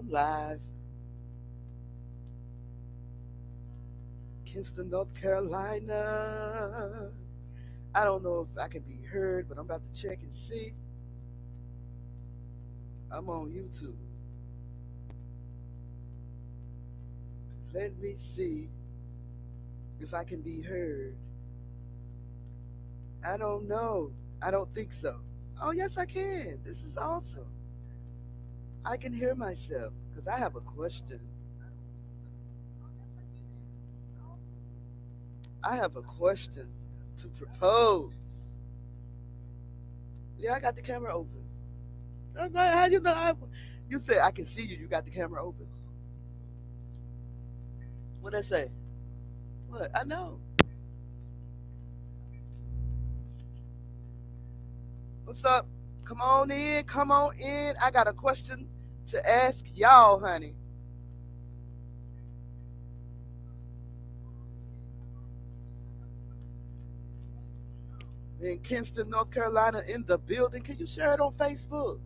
I'm live. Kinston, North Carolina. I don't know if I can be heard, but I'm about to check and see. I'm on YouTube. Let me see if I can be heard. I don't know. I don't think so. Oh, yes, I can. This is awesome. I can hear myself because I have a question. I have a question to propose. Yeah, I got the camera open. Okay, how you know? You said I can see you. You got the camera open. What I say? What? I know. What's up? Come on in. Come on in. I got a question to ask y'all, honey. In Kinston, North Carolina, in the building. Can you share it on Facebook?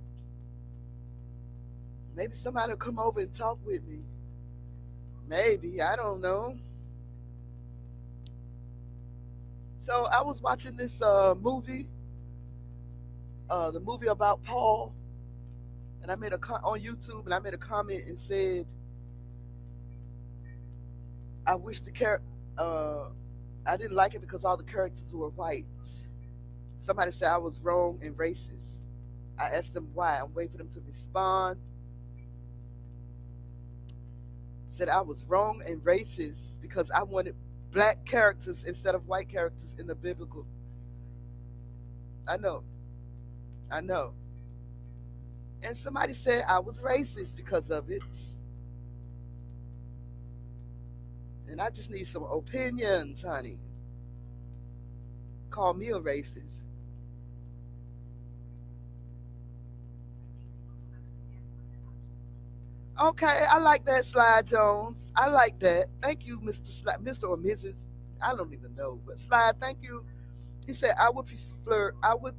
Maybe somebody will come over and talk with me. Maybe. I don't know. So I was watching this movie, the movie about Paul, and I made on YouTube, and I made a comment and said, I wish uh, I didn't like it because all the characters were white. Somebody said I was wrong and racist. I asked them why. I'm waiting for them to respond. Said I was wrong and racist because I wanted black characters instead of white characters in the biblical. I know, I know. And somebody said I was racist because of it. And I just need some opinions, honey. Call me a racist. Okay, I like that, Slide Jones. I like that. Thank you, Mr. Mr. or Mrs. I don't even know, but Slide, thank you. He said I would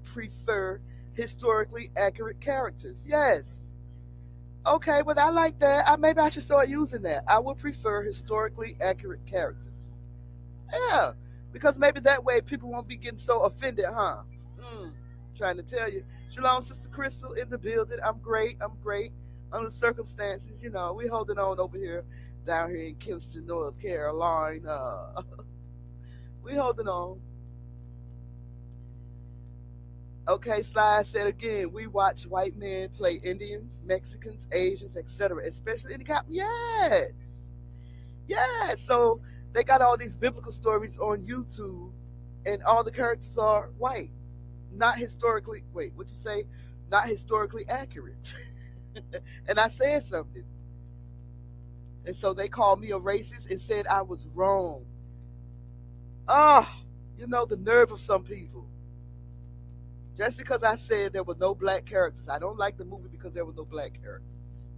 prefer historically accurate characters. Yes. Okay, well I like that. Maybe I should start using that. I would prefer historically accurate characters. Yeah, because maybe that way people won't be getting so offended, huh? Mm, trying to tell you. Shalom, Sister Crystal in the building. I'm great. I'm great. Under the circumstances, we holding on over here, down here in Kinston, North Carolina. We holding on. Okay, Sly said again, we watch white men play Indians, Mexicans, Asians, etc., especially in the cop. Yes. Yes. So they got all these biblical stories on YouTube, and all the characters are white. Not historically, wait, what you say? Not historically accurate. And I said something. And so they called me a racist and said I was wrong. Ah, the nerve of some people. Just because I said there were no black characters, I don't like the movie because there were no black characters.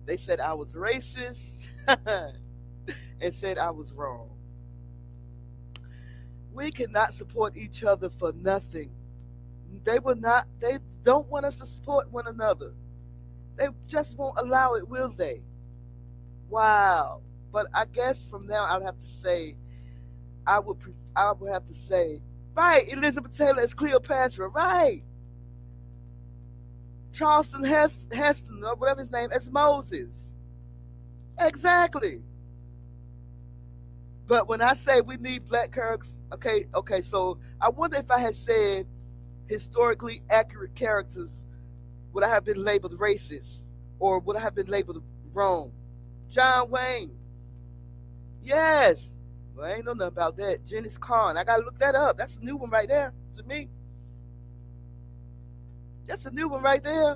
They said I was racist and said I was wrong. We cannot support each other for nothing. They don't want us to support one another. They just won't allow it, will they? Wow. But I guess from now I'll have to say, I would have to say, right, Elizabeth Taylor is Cleopatra, right? Charleston Heston, or whatever his name, as Moses. Exactly. But when I say we need black characters, okay, so I wonder if I had said historically accurate characters, would I have been labeled racist? Or would I have been labeled wrong? John Wayne. Yes. Well, I ain't know nothing about that. Genghis Khan. I gotta look that up. That's a new one right there to me. That's a new one right there.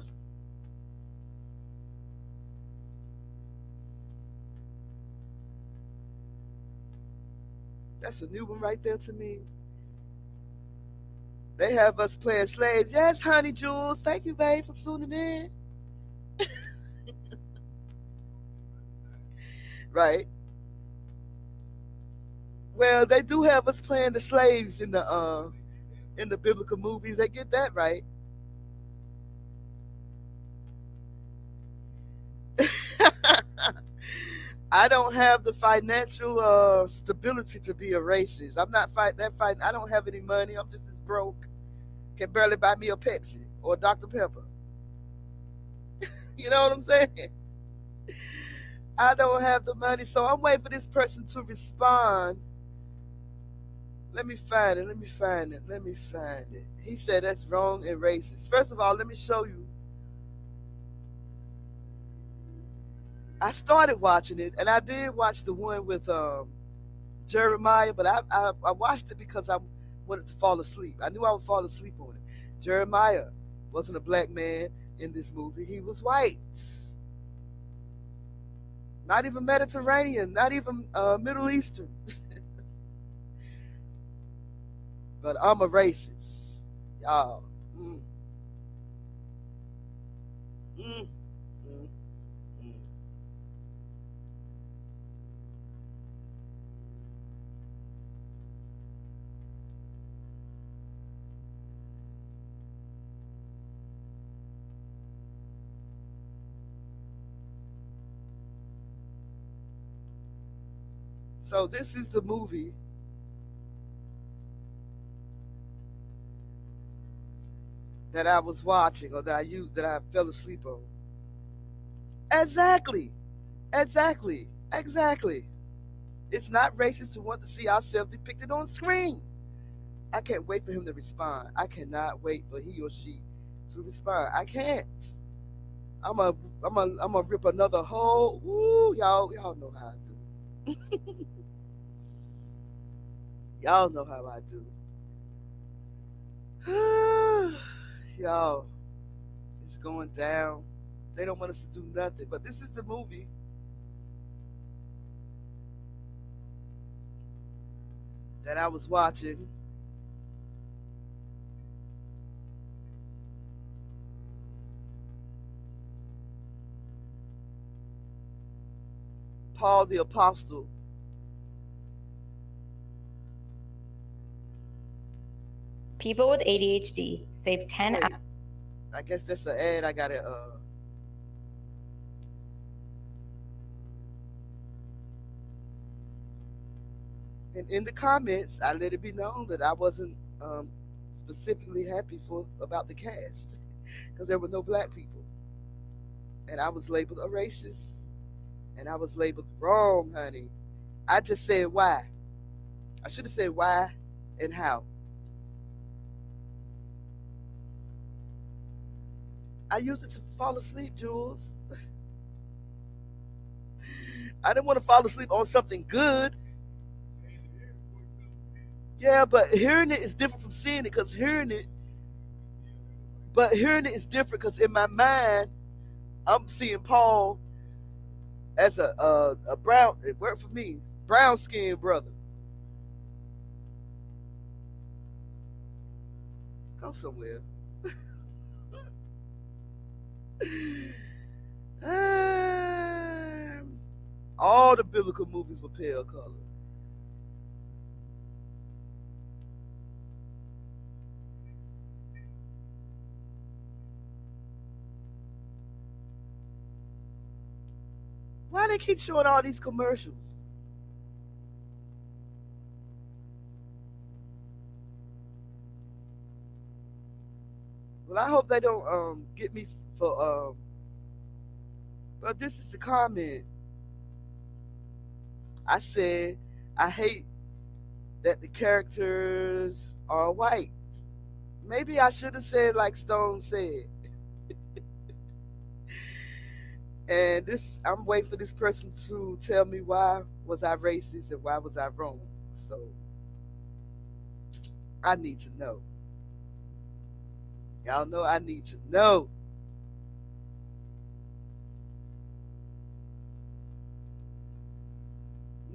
That's a new one right there to me. They have us playing slaves. Yes, honey Jules. Thank you, babe, for tuning in. Right. Well, they do have us playing the slaves in the biblical movies. They get that right. I don't have the financial stability to be a racist. I'm not fight that fight. I don't have any money. I'm just as broke. Can barely buy me a Pepsi or a Dr. Pepper. You know what I'm saying? I don't have the money, so I'm waiting for this person to respond. Let me find it. Let me find it. Let me find it. He said that's wrong and racist. First of all, let me show you. I started watching it, and I did watch the one with Jeremiah, but I watched it because I wanted to fall asleep. I knew I would fall asleep on it. Jeremiah wasn't a black man in this movie. He was white. Not even Mediterranean, not even Middle Eastern. But I'm a racist. Y'all. Mm, mm, mm, mm. So this is the movie that I was watching or that I fell asleep on. Exactly. Exactly. Exactly. It's not racist to want to see ourselves depicted on screen. I can't wait for him to respond. I cannot wait for he or she to respond. I can't. I'm a rip another hole. Woo, y'all know how I do. Y'all know how I do. Y'all, it's going down. They don't want us to do nothing. But this is the movie that I was watching. Paul the Apostle. People with ADHD save 10 Wait, I guess that's an ad. I gotta and in the comments, I let it be known that I wasn't specifically happy for about the cast because there were no black people, and I was labeled a racist, and I was labeled wrong, honey. I just said why. I should have said why and how. I used it to fall asleep, Jules. I didn't want to fall asleep on something good. Yeah, but hearing it is different from seeing it because hearing it is different because in my mind, I'm seeing Paul as a brown. It worked for me, brown skinned brother. Go somewhere. Um, all the biblical movies were pale color. Why they keep showing all these commercials? Well, I hope they don't get me for But this is the comment. I said I hate that the characters are white. Maybe I should have said like Stone said. And this, I'm waiting for this person to tell me why was I racist and why was I wrong. So I need to know. Y'all know I need to know.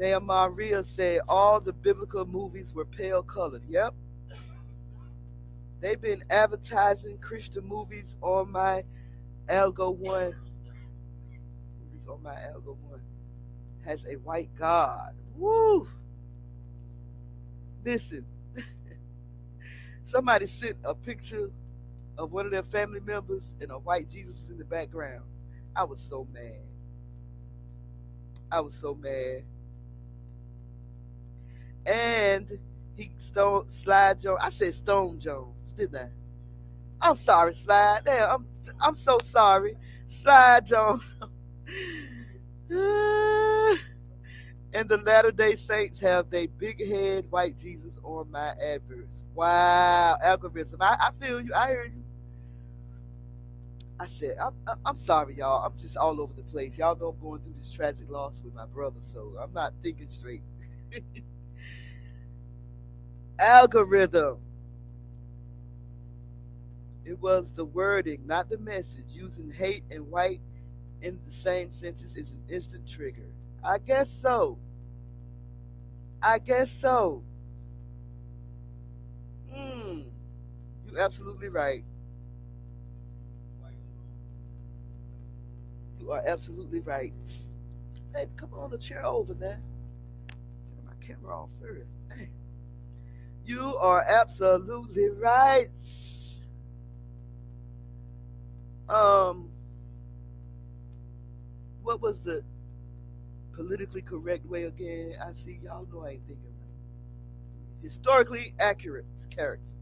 Nehemiah said all the biblical movies were pale colored. Yep. They've been advertising Christian movies on my Algo One. Movies on my Algo One has a white God. Woo! Listen, somebody sent a picture of one of their family members and a white Jesus was in the background. I was so mad. I was so mad. And he Slide Jones. I said Stone Jones, didn't I? I'm sorry, Slide. Damn, I'm so sorry, Slide Jones. And the Latter Day Saints have they big head white Jesus on my adverts. Wow, algorithm. I feel you. I hear you. I said, I'm sorry, y'all. I'm just all over the place. Y'all know I'm going through this tragic loss with my brother, so I'm not thinking straight. Algorithm. It was the wording, not the message. Using hate and white in the same sentence is an instant trigger. I guess so. I guess so. Mm, you absolutely right. You are absolutely right. Baby, come on, the chair over there. Turn my camera off first. Dang. You are absolutely right. Um, what was the politically correct way again? I see y'all know I ain't thinking right. Historically accurate characters.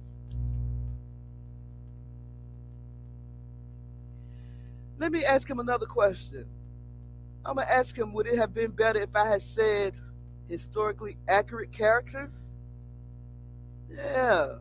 Let me ask him another question. I'm gonna ask him, would it have been better if I had said historically accurate characters? Yeah.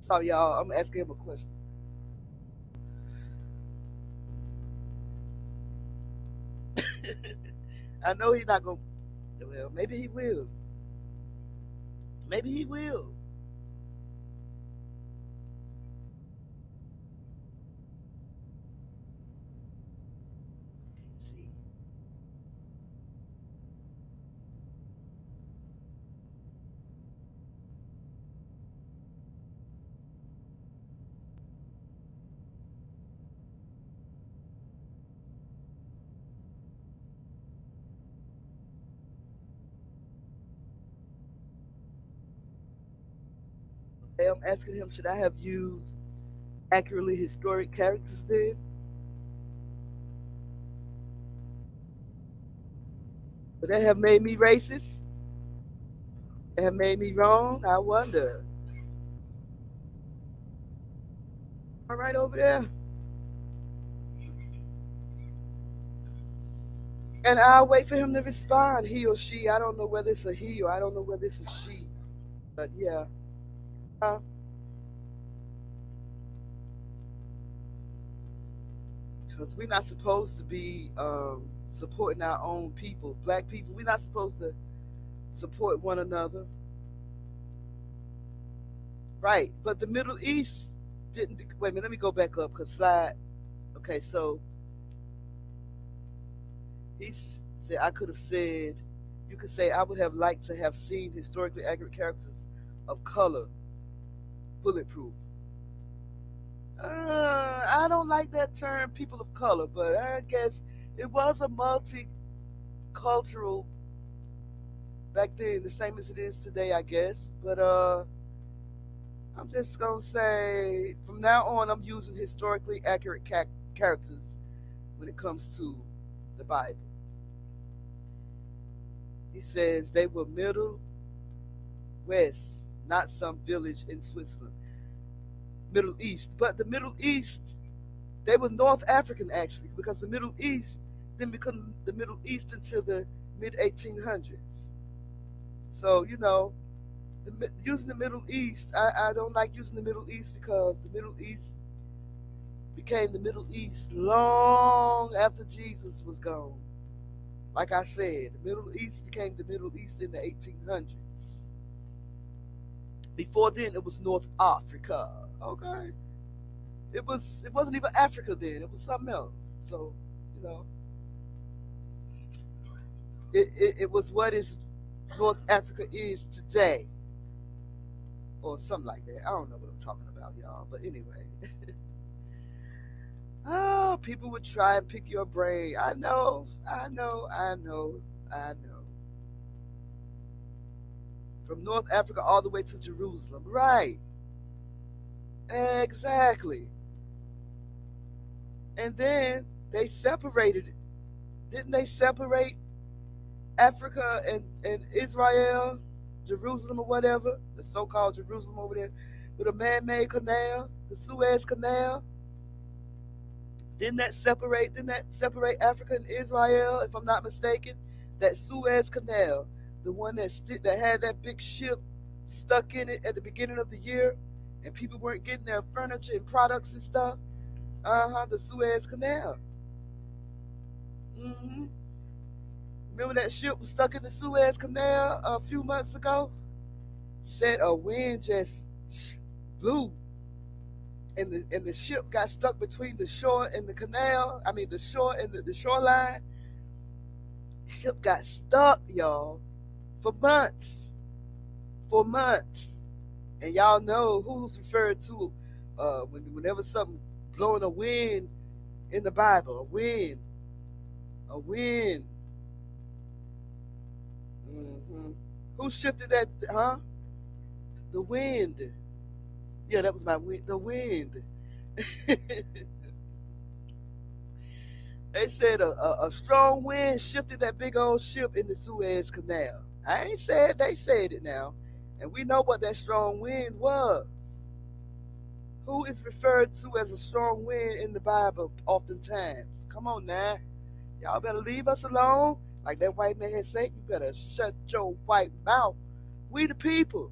Sorry, y'all. I'm asking him a question. I know he's not gonna. Well, maybe he will. Maybe he will. See, okay, I'm asking him, should I have used accurately historic characters then? Would that have made me racist? Would that have made me wrong? I wonder. All right, over there. And I'll wait for him to respond, he or she. I don't know whether it's a he or I don't know whether it's a she. But yeah. Because we're not supposed to be supporting our own people. Black people, we're not supposed to support one another. Right. But the Middle East didn't. Wait a minute, let me go back up because slide. Okay, so he said, I could have said, you could say, I would have liked to have seen historically accurate characters of color, bulletproof. I don't like that term, people of color, but I guess it was a multicultural back then, the same as it is today, I guess. But I'm just gonna say from now on, I'm using historically accurate characters when it comes to the Bible. He says they were Middle West, not some village in Switzerland. Middle East, but the Middle East, they were North African actually, because the Middle East didn't become the Middle East until the mid 1800s. So using the Middle East, I don't like using the Middle East because the Middle East became the Middle East long after Jesus was gone. Like I said, the Middle East became the Middle East in the 1800s. Before then, it was North Africa. Okay, it wasn't even Africa then. It was something else. So, you know, it was what is North Africa is today, or something like that. I don't know what I'm talking about, y'all. But anyway, Oh, people would try and pick your brain. I know, I know, I know, I know. From North Africa all the way to Jerusalem. Right. Exactly. And then they separated it. Didn't they separate Africa and Israel, Jerusalem or whatever, the so-called Jerusalem over there, with a man-made canal, the Suez Canal? Didn't that separate Africa and Israel, if I'm not mistaken? That Suez Canal, the one that had that big ship stuck in it at the beginning of the year, and people weren't getting their furniture and products and stuff. The Suez Canal. hmm Remember that ship was stuck in the Suez Canal a few months ago? Said a wind just blew, and the ship got stuck between the shore and the canal. I mean, the shore and the shoreline. Ship got stuck, y'all, for months. For months. And y'all know who's referred to whenever something blowing a wind in the Bible. A wind. A wind. hmm Who shifted that? Huh? The wind. Yeah, that was my wind. The wind. They said a strong wind shifted that big old ship in the Suez Canal. I ain't said, they said it now. And we know what that strong wind was. Who is referred to as a strong wind in the Bible oftentimes? Come on now. Y'all better leave us alone. Like that white man said, you better shut your white mouth. We the people.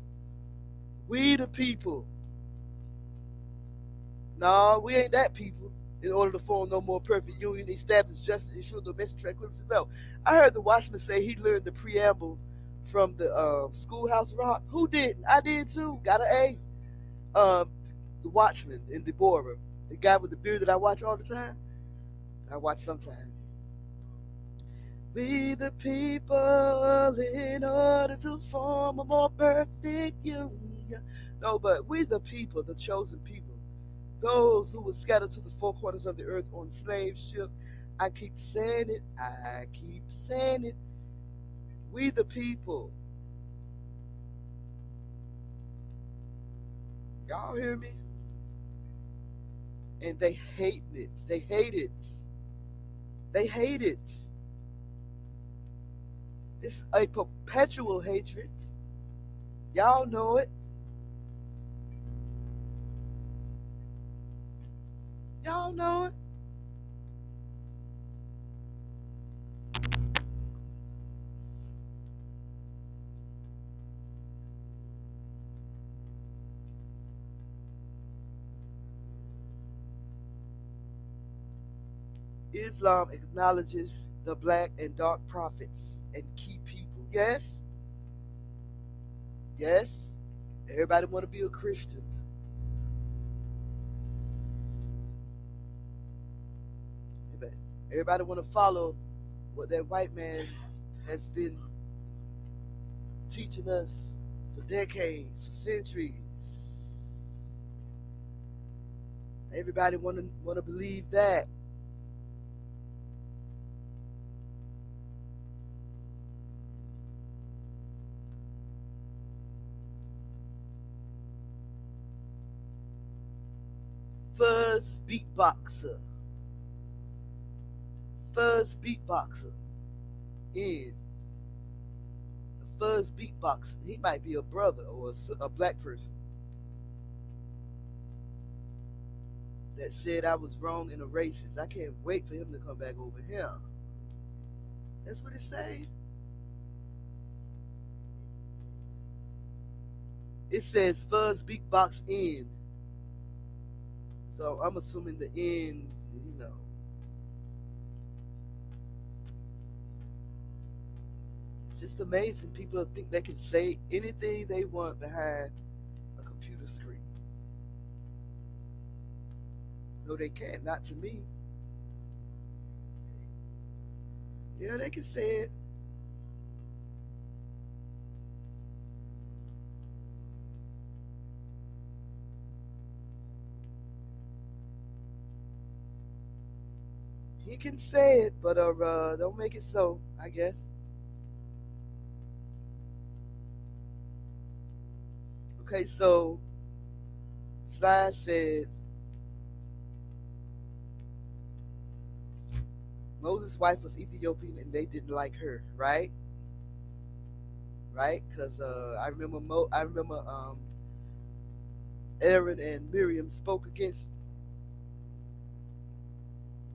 We the people. No, we ain't that people. In order to form no more perfect union, establish justice, ensure domestic tranquility. No, I heard the Watchman say he learned the preamble from the Schoolhouse Rock. Who didn't? I did too. Got an A. The Watchman in Deborah, the guy with the beard that I watch all the time. I watch sometimes. We the people in order to form a more perfect union. No, but we the people, the chosen people. Those who were scattered to the four corners of the earth on slave ship. I keep saying it. I keep saying it. We the people. Y'all hear me? And they hate it. They hate it. They hate it. It's a perpetual hatred. Y'all know it. Y'all know it. Islam acknowledges the black and dark prophets and key people. Yes, yes. Everybody want to be a Christian. Everybody want to follow what that white man has been teaching us for decades, for centuries. Everybody want to believe that. First beatboxer, first beatboxer in first beatboxer. He might be a brother or a black person that said I was wrong and a racist. I can't wait for him to come back over here. That's what it's saying. It says Fuzz Beatbox in. So I'm assuming the in, you know. It's just amazing. People think they can say anything they want behind a computer screen. No, they can't. Not to me. Yeah, they can say it. He can say it, but don't make it so, I guess. Okay, so Slide says Moses' wife was Ethiopian and they didn't like her, right? Right? Because I remember Aaron and Miriam spoke against.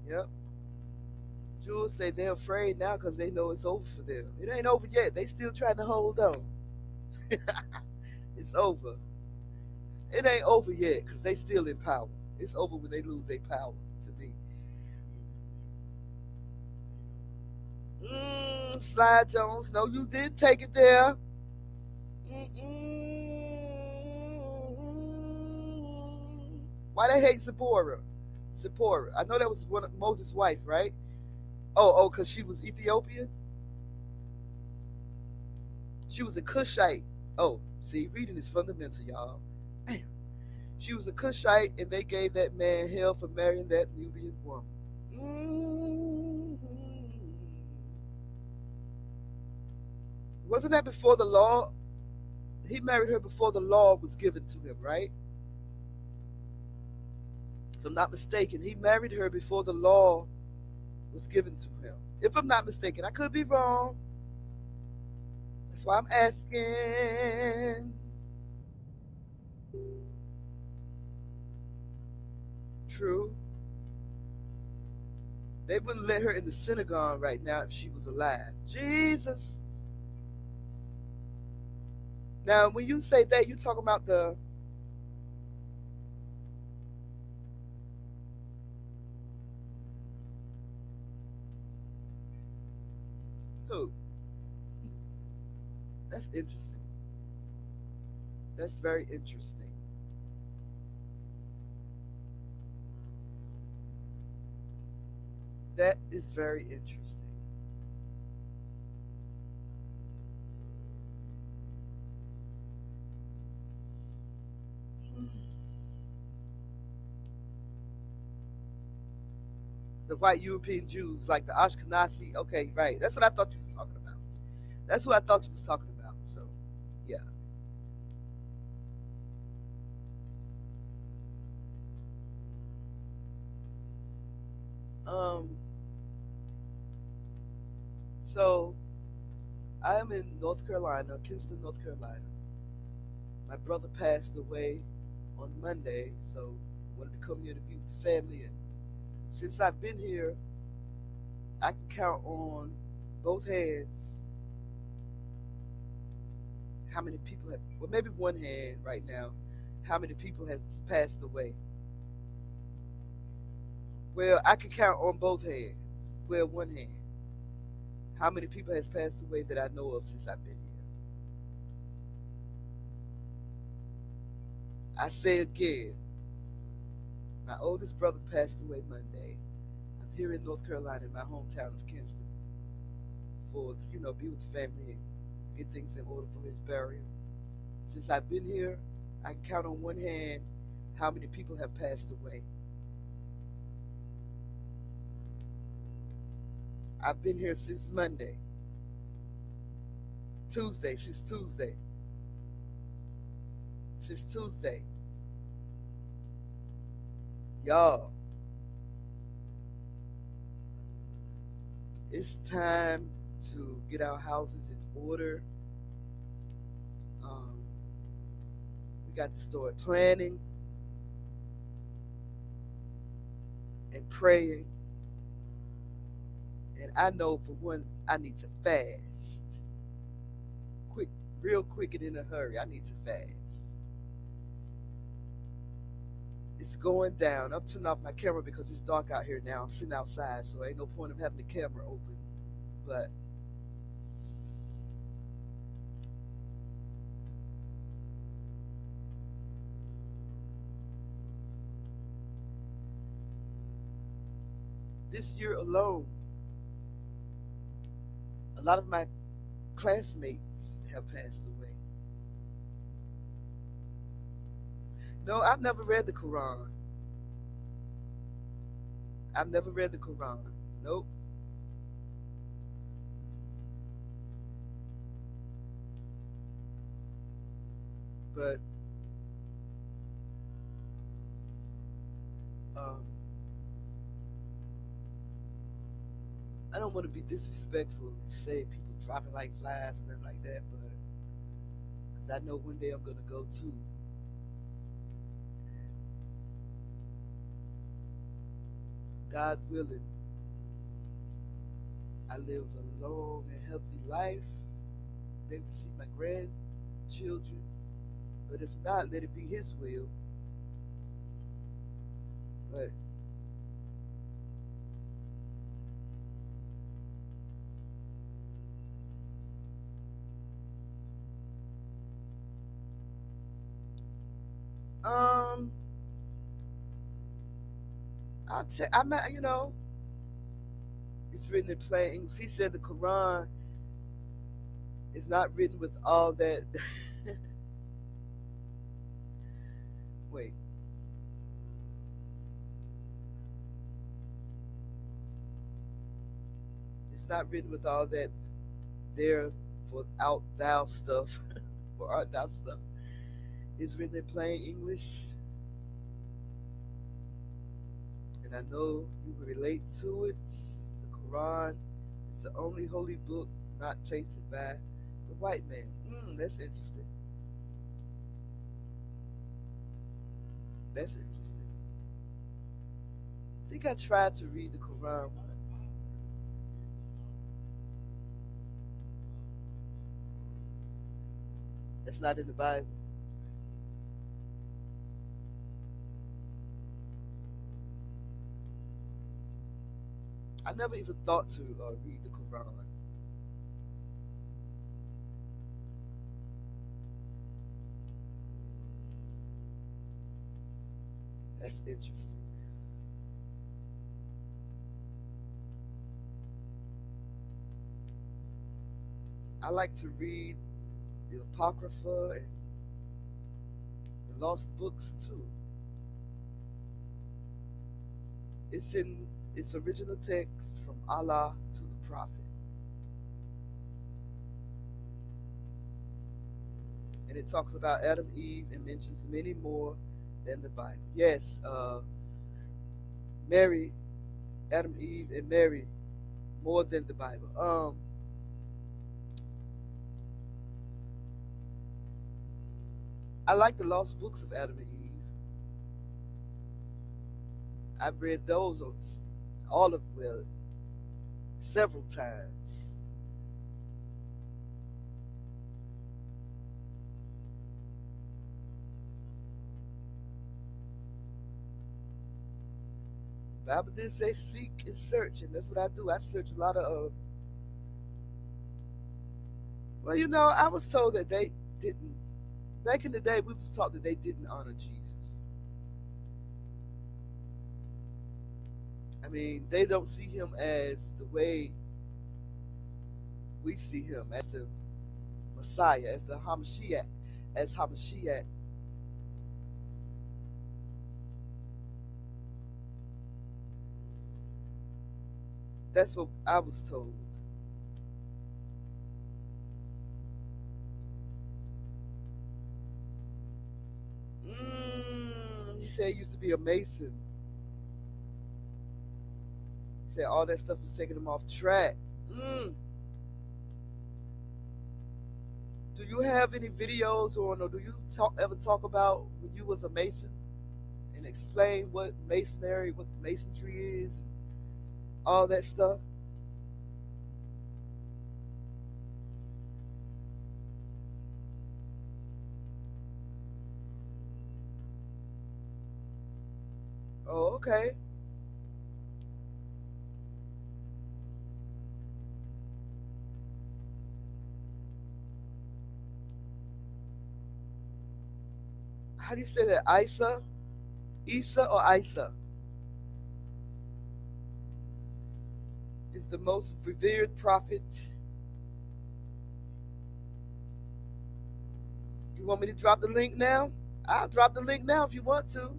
Yep. Jules say they're afraid now because they know it's over for them. It ain't over yet. They still trying to hold on. It's over. It ain't over yet because they still in power. It's over when they lose their power. To me. Slide Jones. No, you didn't take it there. Why they hate Zipporah? Zipporah. I know that was one of Moses' wife, right? Oh, because she was Ethiopian. She was a Cushite. Oh, see, reading is fundamental, y'all. Damn. She was a Cushite, and they gave that man hell for marrying that Nubian woman. Mm-hmm. Wasn't that before the law? He married her before the law was given to him, right? If I'm not mistaken, he married her before the law was given to him. If I'm not mistaken, I could be wrong. That's why I'm asking. True. They wouldn't let her in the synagogue right now if she was alive. Jesus. Now, when you say that, you talking about the who? That's interesting. That's very interesting. That is very interesting. The white European Jews, like the Ashkenazi. Okay, right. That's what I thought you was talking about. That's what I thought you was talking about. So, yeah. Um. So I am in North Carolina, Kinston, North Carolina. My brother passed away on Monday, so wanted to come here to be with the family. And since I've been here, I can count on both hands how many people have, well, maybe one hand right now, how many people has passed away. Well, I can count on both hands. Well, one hand. How many people has passed away that I know of since I've been here? I say again, my oldest brother passed away Monday. I'm here in North Carolina, in my hometown of Kinston, for be with the family and get things in order for his burial. Since I've been here, I can count on one hand how many people have passed away. I've been here since Monday, since Tuesday. Y'all, it's time to get our houses in order. Um, we got to start planning and praying. And I know for one, I need to fast. Quick, real quick and in a hurry. I need to fast. It's going down. I'm turning off my camera because it's dark out here now. I'm sitting outside, so ain't no point of having the camera open. But this year alone, a lot of my classmates have passed away. No, I've never read the Quran. I've never read the Quran. Nope. But um, I don't want to be disrespectful and say people dropping like flies and nothing like that, but because I know one day I'm gonna go too. And God willing, I live a long and healthy life, be able to see my grandchildren. But if not, let it be His will. But um, you know, it's written in plain English. He said the Quran is not written with all that. Wait, it's not written with all that there for out thou stuff or art thou stuff. It's written in plain English, and I know you will relate to it. The Quran is the only holy book not tainted by the white man. That's interesting. That's interesting. I think I tried to read the Quran once. That's not in the Bible. I never even thought to read the Quran. That's interesting. I like to read the Apocrypha and the lost books too. It's in its original text from Allah to the Prophet. And it talks about Adam, Eve, and mentions many more than the Bible. Yes, Mary, Adam, Eve, and Mary more than the Bible. I like the lost books of Adam and Eve. I've read those on all of well several times. The Bible did say seek and search, and that's what I do. I search a lot of. Well, you know, I was told that they didn't. Back in the day, we was taught that they didn't honor Jesus. I mean, they don't see him as the way we see him, as the Messiah, as the Hamashiach, as Hamashiach. That's what I was told. He said he used to be a Mason. He said all that stuff was taking him off track. Do you have any videos on, or do you ever talk about when you was a Mason and explain what masonry, what masonry is, and all that stuff? Oh, okay. How do you say that? Isa? Isa or Isa is the most revered prophet. You want me to drop the link now? I'll drop the link now if you want to.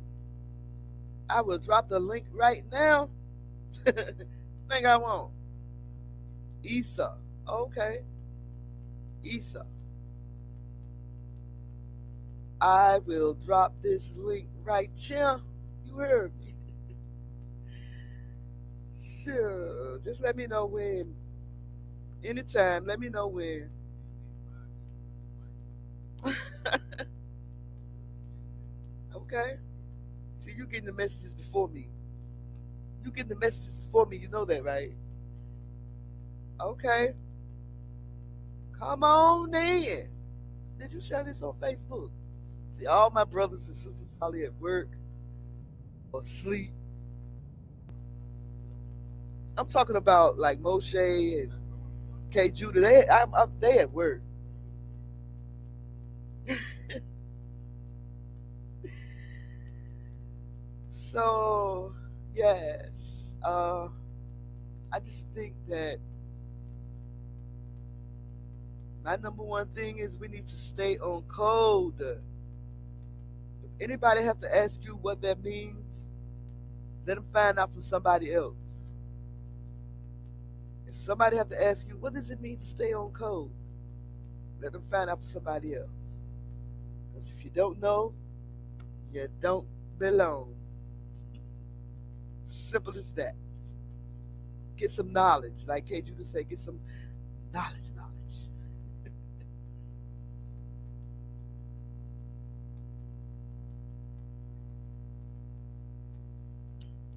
I will drop the link right now. think I want? Issa. Okay. Issa. I will drop this link right here. You heard me. Sure. Just let me know when. Anytime. Let me know when. Okay. See, you getting the messages before me. You getting the messages before me. You know that, right? Okay. Come on in. Did you share this on Facebook? See, all my brothers and sisters probably at work or asleep. I'm talking about like Moshe and K Judah. They at work. So yes, I just think that my number one thing is we need to stay on code. If anybody have to ask you what that means, let them find out from somebody else. If somebody have to ask you what does it mean to stay on code, let them find out from somebody else. Because if you don't know, you don't belong. Simple as that. Get some knowledge, like K. Judah say, get some knowledge.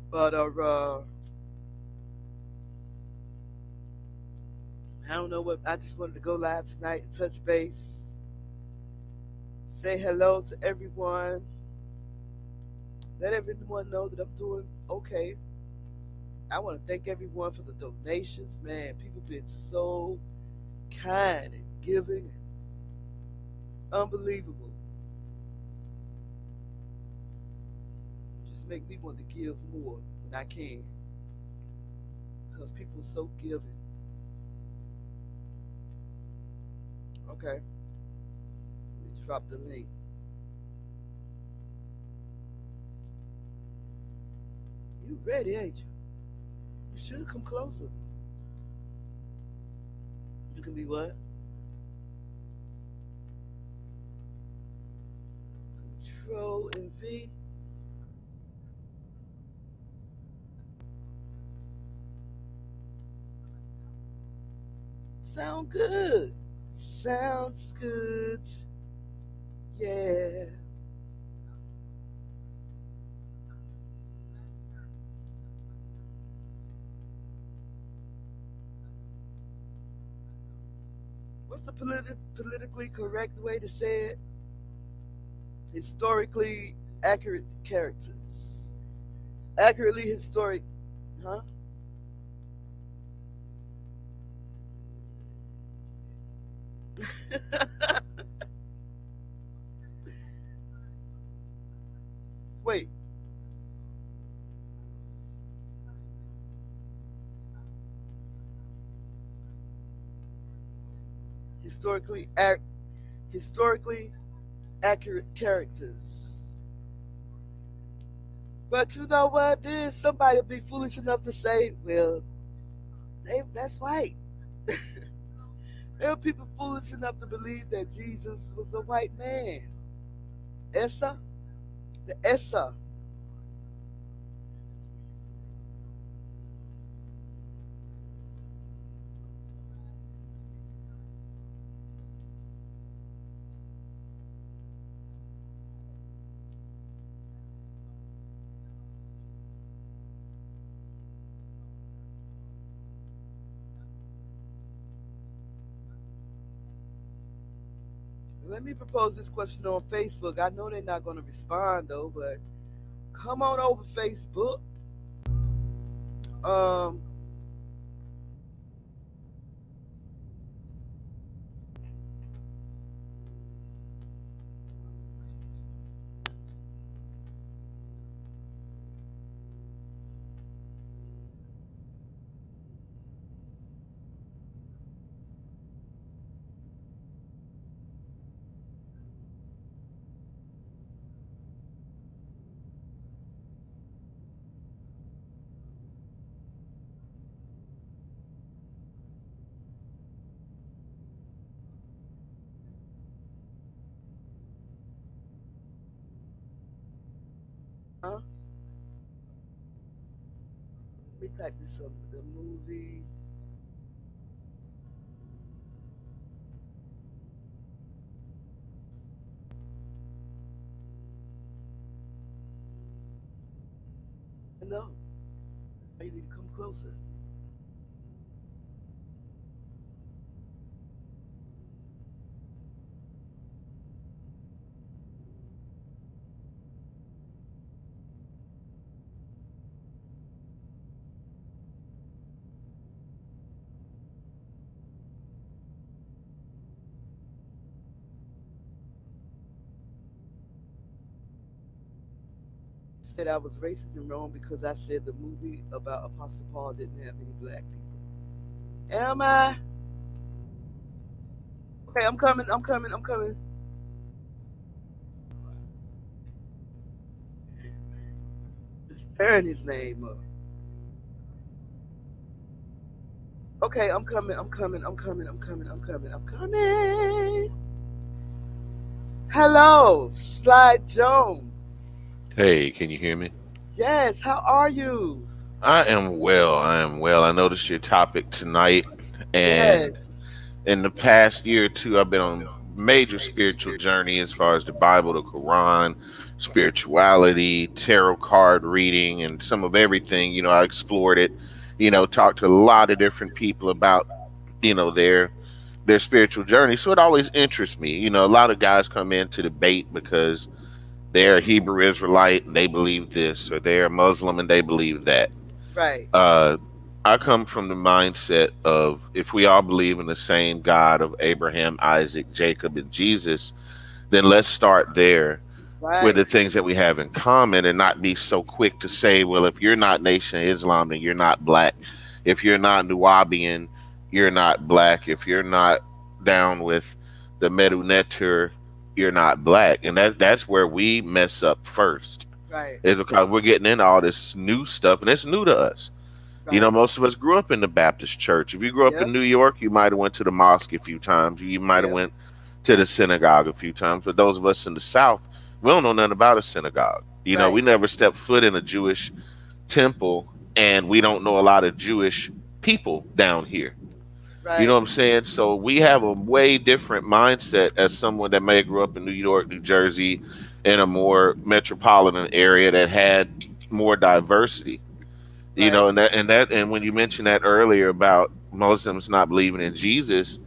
But I don't know what. I just wanted to go live tonight and touch base, say hello to everyone, let everyone know that I'm doing okay. I want to thank everyone for the donations. Man, people been so kind and giving and unbelievable. Just make me want to give more when I can because people are so giving. Okay, let me drop the link. You ready, ain't you? You should come closer. You can be what? Control and V. Sound good. Sounds good. Yeah. What's the politically correct way to say it? Historically accurate characters. Accurately historic, huh? Wait, historically historically accurate characters. But you know what? Then somebody will be foolish enough to say, well, that's white. There were people foolish enough to believe that Jesus was a white man. Essa, the Essa. Let me propose this question on Facebook. I know they're not going to respond though, but come on over Facebook. Um, Huh? Let me practice some the movie. No, you need to come closer. Said I was racist and wrong because I said the movie about Apostle Paul didn't have any black people. Am I? Okay, I'm coming. I'm coming. I'm coming. Just tearing his name up. Okay, I'm coming. I'm coming. I'm coming. I'm coming. I'm coming. I'm coming. Hello, Sly Jones. Hey, can you hear me? Yes, how are you? I am well. I am well. I noticed your topic tonight, and Yes. in the past year or two, I've been on major spiritual journey as far as the Bible, the Quran, spirituality, tarot card reading, and some of everything. I explored it. Talked to a lot of different people about their spiritual journey. So it always interests me. A lot of guys come in to debate because they're a Hebrew Israelite and they believe this, or they're a Muslim and they believe that. Right. Uh, I come from the mindset of if we all believe in the same God of Abraham, Isaac, Jacob, and Jesus, then let's start there with Right. the things that we have in common and not be so quick to say, well, if you're not Nation of Islam, then you're not black. If you're not Nuwabian, you're not black. If you're not down with the Medu Neter, you're not black. And that's where we mess up first. Right. Is because we're getting into all this new stuff and it's new to us. Right. Most of us grew up in the Baptist church. If you grew up in Yep. New York, you might have went to the mosque a few times. You might have Yep. went to the synagogue a few times. But those of us in the South, we don't know nothing about a synagogue. We Right. never stepped foot in a Jewish temple, and we don't know a lot of Jewish people down here. You know Right. what I'm saying? So we have a way different mindset as someone that may grow up in New York, New Jersey, in a more metropolitan area that had more diversity. Right. And when you mentioned that earlier about Muslims not believing in Jesus,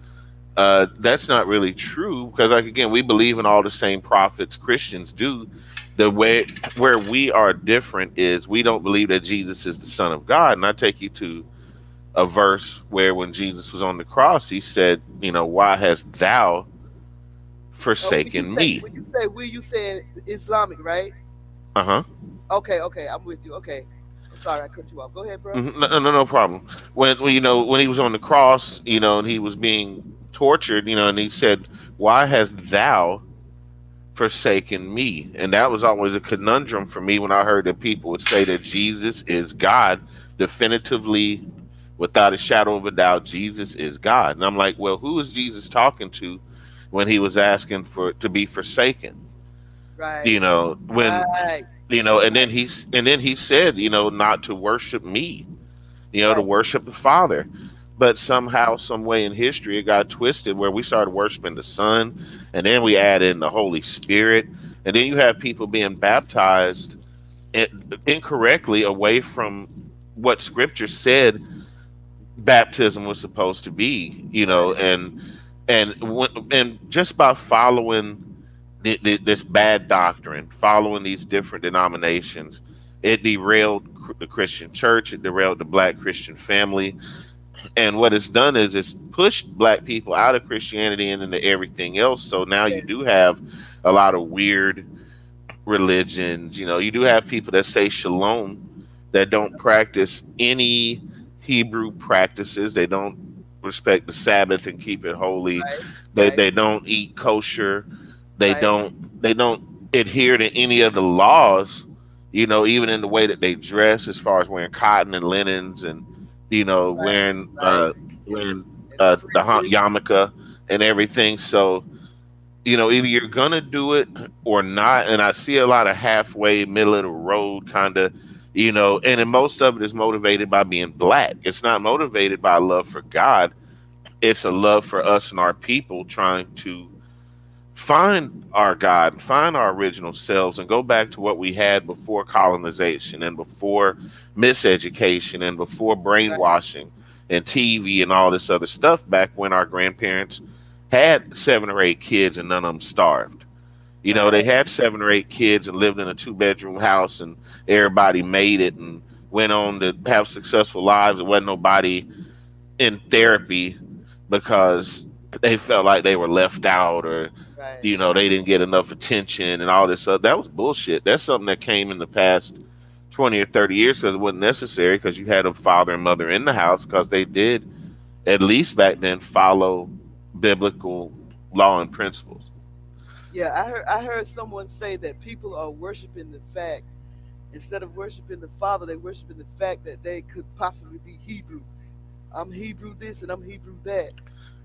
that's not really true because, like, again, we believe in all the same prophets Christians do. The way where we are different is we don't believe that Jesus is the Son of God. And I take you to a verse where when Jesus was on the cross, he said, "Why hast thou forsaken me?" When you say we, you saying Islamic, right? Uh huh. Okay. Okay. I'm with you. Okay. I'm sorry I cut you off. Go ahead, bro. No, no, no problem. When he was on the cross, and he was being tortured, and he said, "Why hast thou forsaken me?" And that was always a conundrum for me when I heard that people would say that Jesus is God, definitively, without a shadow of a doubt. Jesus is God, and I'm like, well, who is Jesus talking to when he was asking for to be forsaken? Right. When Right. and then he said, not to worship me, to Right. worship the Father. But somehow, some way in history, it got twisted where we started worshiping the Son, and then we add in the Holy Spirit, and then you have people being baptized incorrectly away from what Scripture said baptism was supposed to be. Right. And just by following this bad doctrine, following these different denominations, it derailed the Christian church, it derailed the Black Christian family, and what it's done is it's pushed Black people out of Christianity and into everything else. So now Yeah. you do have a lot of weird religions. You do have people that say shalom that don't practice any Hebrew practices. They don't respect the Sabbath and keep it holy. Right. They Right. they don't eat kosher. They Right. don't adhere to any of the laws. Even in the way that they dress, as far as wearing cotton and linens, and Right. wearing Right. wearing And the the fringes. yarmulke and everything. So Either you're gonna do it or not. And I see a lot of halfway, middle of the road kind of, and then most of it is motivated by being black. It's not motivated by love for God. It's a love for us and our people trying to find our God, find our original selves, and go back to what we had before colonization and before miseducation and before Right. brainwashing and TV and all this other stuff back when our grandparents had 7 or 8 kids and none of them starved. They Right. had 7 or 8 kids and lived in a 2 bedroom house and everybody made it and went on to have successful lives. There wasn't nobody in therapy because they felt like they were left out or Right. they didn't get enough attention and all this stuff. That was bullshit. That's something that came in the past 20 or 30 years because it wasn't necessary because you had a father and mother in the house because they did, at least back then, follow biblical law and principles. Yeah, I heard someone say that people are worshiping the fact, instead of worshiping the Father, they worshiping the fact that they could possibly be Hebrew. I'm Hebrew this and I'm Hebrew that.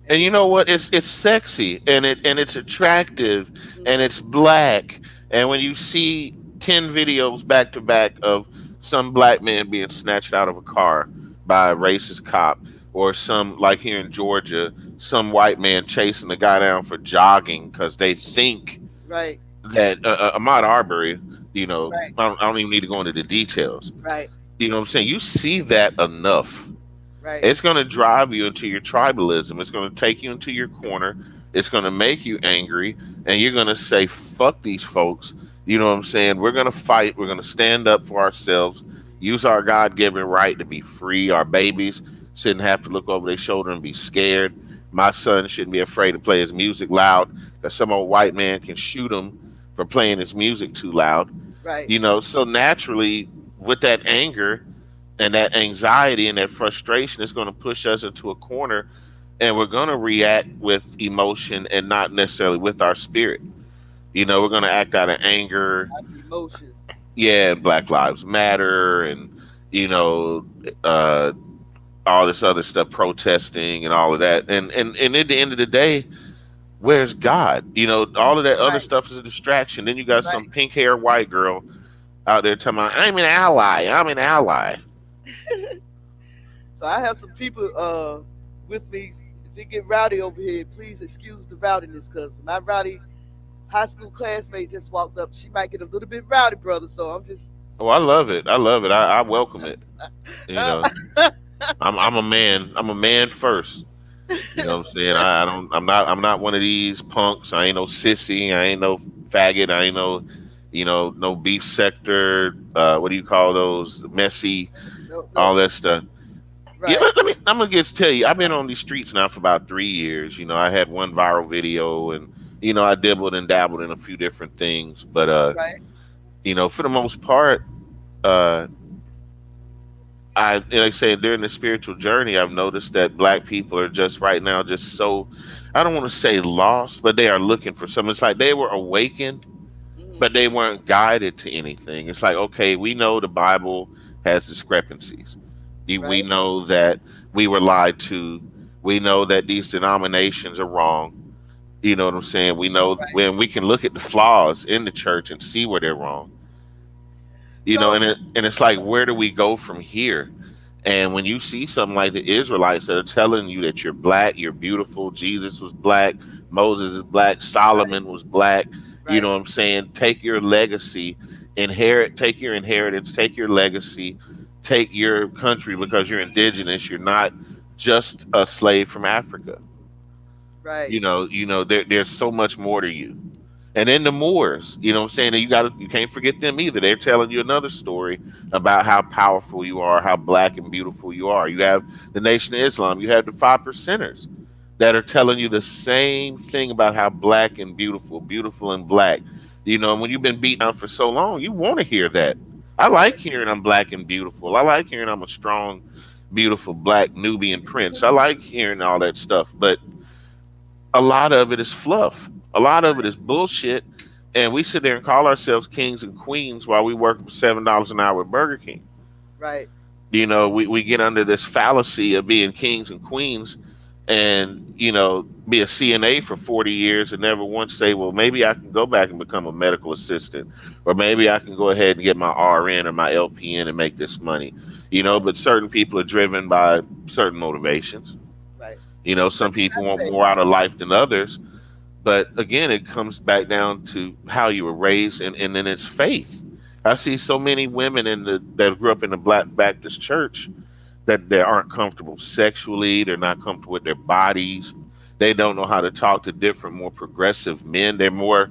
And And you know what? It's sexy and it's attractive and mhm, it's black. And when you see 10 videos back to back of some black man being snatched out of a car by a racist cop, or some like here in Georgia, some white man chasing the guy down for jogging because they think right, that Ahmaud Arbery, right, I don't even need to go into the details. right, You know what I'm saying? You see that enough, right, it's going to drive you into your tribalism. It's going to take you into your corner. It's going to make you angry. And you're going to say, fuck these folks. You know what I'm saying? We're going to fight. We're going to stand up for ourselves, use our God given right to be free. Our babies shouldn't have to look over their shoulder and be scared. My son shouldn't be afraid to play his music loud because some old white man can shoot him for playing his music too loud. right. So naturally, with that anger, and that anxiety and that frustration is going to push us into a corner, and we're going to react with emotion and not necessarily with our spirit. We're going to act out of anger. Emotion. Yeah, and Black Lives Matter, and you know uh all this other stuff, protesting and all of that. And at the end of the day, where's God? All of that other Right, stuff is a distraction. Then you got some right. pink hair white girl out there talking about, I'm an ally, I'm an ally. So I have some people with me. If it get rowdy over here, please excuse the rowdiness, because my rowdy high school classmate just walked up. She might get a little bit rowdy, brother. So I'm just Oh, I love it. I love it. I welcome it. You uh, know, I'm a man. I'm a man first. You know what I'm saying? I don't. I'm not one of these punks. I ain't no sissy. I ain't no faggot. I ain't no, no beef sector. What do you call those? Messy. no, All no, that stuff. Yeah. right, Let me. I'm gonna just tell you. I've been on these streets now for about 3 years. I had one viral video, and I dibbled and dabbled in a few different things. But right, for the most part, uh, like I say, during the spiritual journey, I've noticed that black people are just right now just so, I don't want to say lost, but they are looking for something. It's like they were awakened, mhm, but they weren't guided to anything. It's like, okay, we know the Bible has discrepancies. We right, know that we were lied to. We know that these denominations are wrong. You know what I'm saying? We know right. when we can look at the flaws in the church and see where they're wrong. So And it's like, where do we go from here? And when you see something like the Israelites that are telling you that you're black, you're beautiful, Jesus was black, Moses is black, right, Solomon was black, you know right, what I'm saying? Take your legacy, take your inheritance, take your legacy, take your country because you're indigenous. You're not just a slave from Africa. right. There's so much more to you. And then the Moors, you know what I'm saying? You can't forget them either. They're telling you another story about how powerful you are, how black and beautiful you are. You have the Nation of Islam, you have the 5 percenters that are telling you the same thing about how black and beautiful, beautiful and black. And when you've been beat down for so long, you want to hear that. I like Right. hearing I'm black and beautiful. I like hearing I'm a strong, beautiful black Nubian prince. I like hearing all that stuff. But a lot of it is fluff. A lot of it is bullshit. And we sit there and call ourselves kings and queens while we work for $7 an hour at Burger King. Right. We get under this fallacy of being kings and queens, and be a CNA for 40 years and never once say, well, maybe I can go back and become a medical assistant, or maybe I can go ahead and get my RN or my LPN and make this money. Right. But certain people are driven by certain motivations. Right. Some people I want say, more out of life than others. But again, it comes back down to how you were raised, and then it's faith. I see so many women that grew up in the Black Baptist church that they aren't comfortable sexually. They're not comfortable with their bodies. They don't know how to talk to different, more progressive men. They're more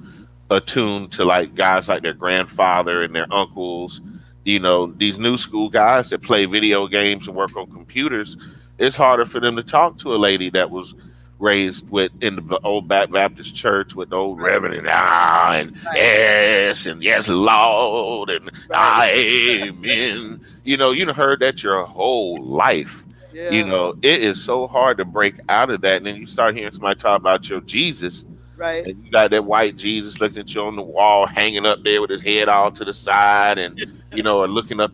attuned to like guys like their grandfather and their uncles. These new school guys that play video games and work on computers. It's harder for them to talk to a lady that was raised with in the old Baptist church with the old right. Reverend and Right. yes and yes Lord and Right. amen. You done heard that your whole life. Yeah. It is so hard to break out of that. And then you start hearing somebody talk about your Jesus, Right. and you got that white Jesus looking at you on the wall, hanging up there with his head all to the side, and or looking up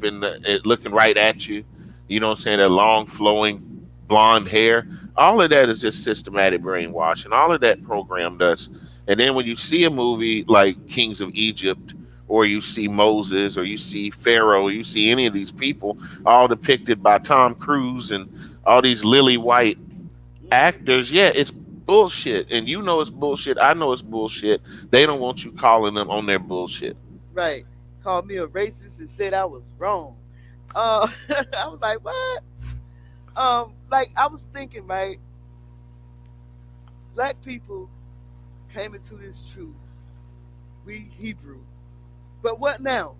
looking right at you. You know what I'm saying? That long flowing blonde hair. All of that is just systematic brainwashing. All of that programmed us. And then when you see a movie like Kings of Egypt, or you see Moses, or you see Pharaoh, or you see any of these people, all depicted by Tom Cruise and all these lily white Mm, actors, yeah, it's bullshit. And it's bullshit. I know it's bullshit. They don't want you calling them on their bullshit. right. Called me a racist and said I was wrong. I was like, what? Like I was thinking, right? Black people came into this truth. We Hebrew, but what now?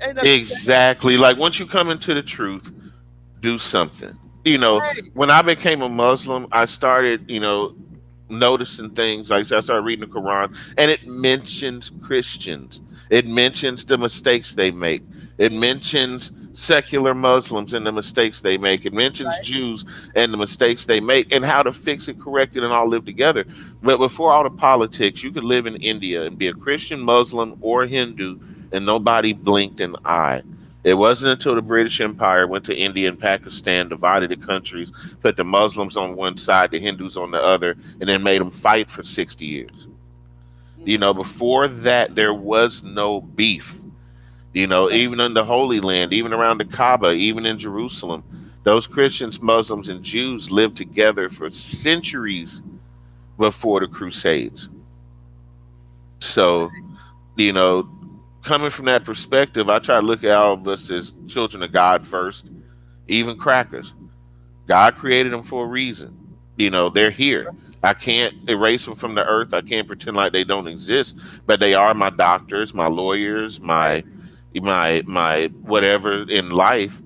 Ain't nothing changed. Exactly. Like once you come into the truth, do something. Right. When I became a Muslim, I started, noticing things. Like I said, I started reading the Quran, and it mentions Christians. It mentions the mistakes they make. It Mm, mentions secular Muslims and the mistakes they make. It mentions right. Jews and the mistakes they make, and how to fix it, correct it, and all live together. But before all the politics, you could live in India and be a Christian, Muslim, or Hindu, and nobody blinked an eye. It wasn't until the British Empire went to India and Pakistan, divided the countries, put the Muslims on one side, the Hindus on the other, and then made them fight for 60 years. Mm, Before that, there was no beef. Even in the Holy Land, even around the Kaaba, even in Jerusalem, those Christians, Muslims, and Jews lived together for centuries before the Crusades. So, you know, coming from that perspective, I try to look at all of us as children of God first, even crackers. God created them for a reason. They're here. I can't erase them from the earth. I can't pretend like they don't exist, but they are my doctors, my lawyers, right. my whatever in life.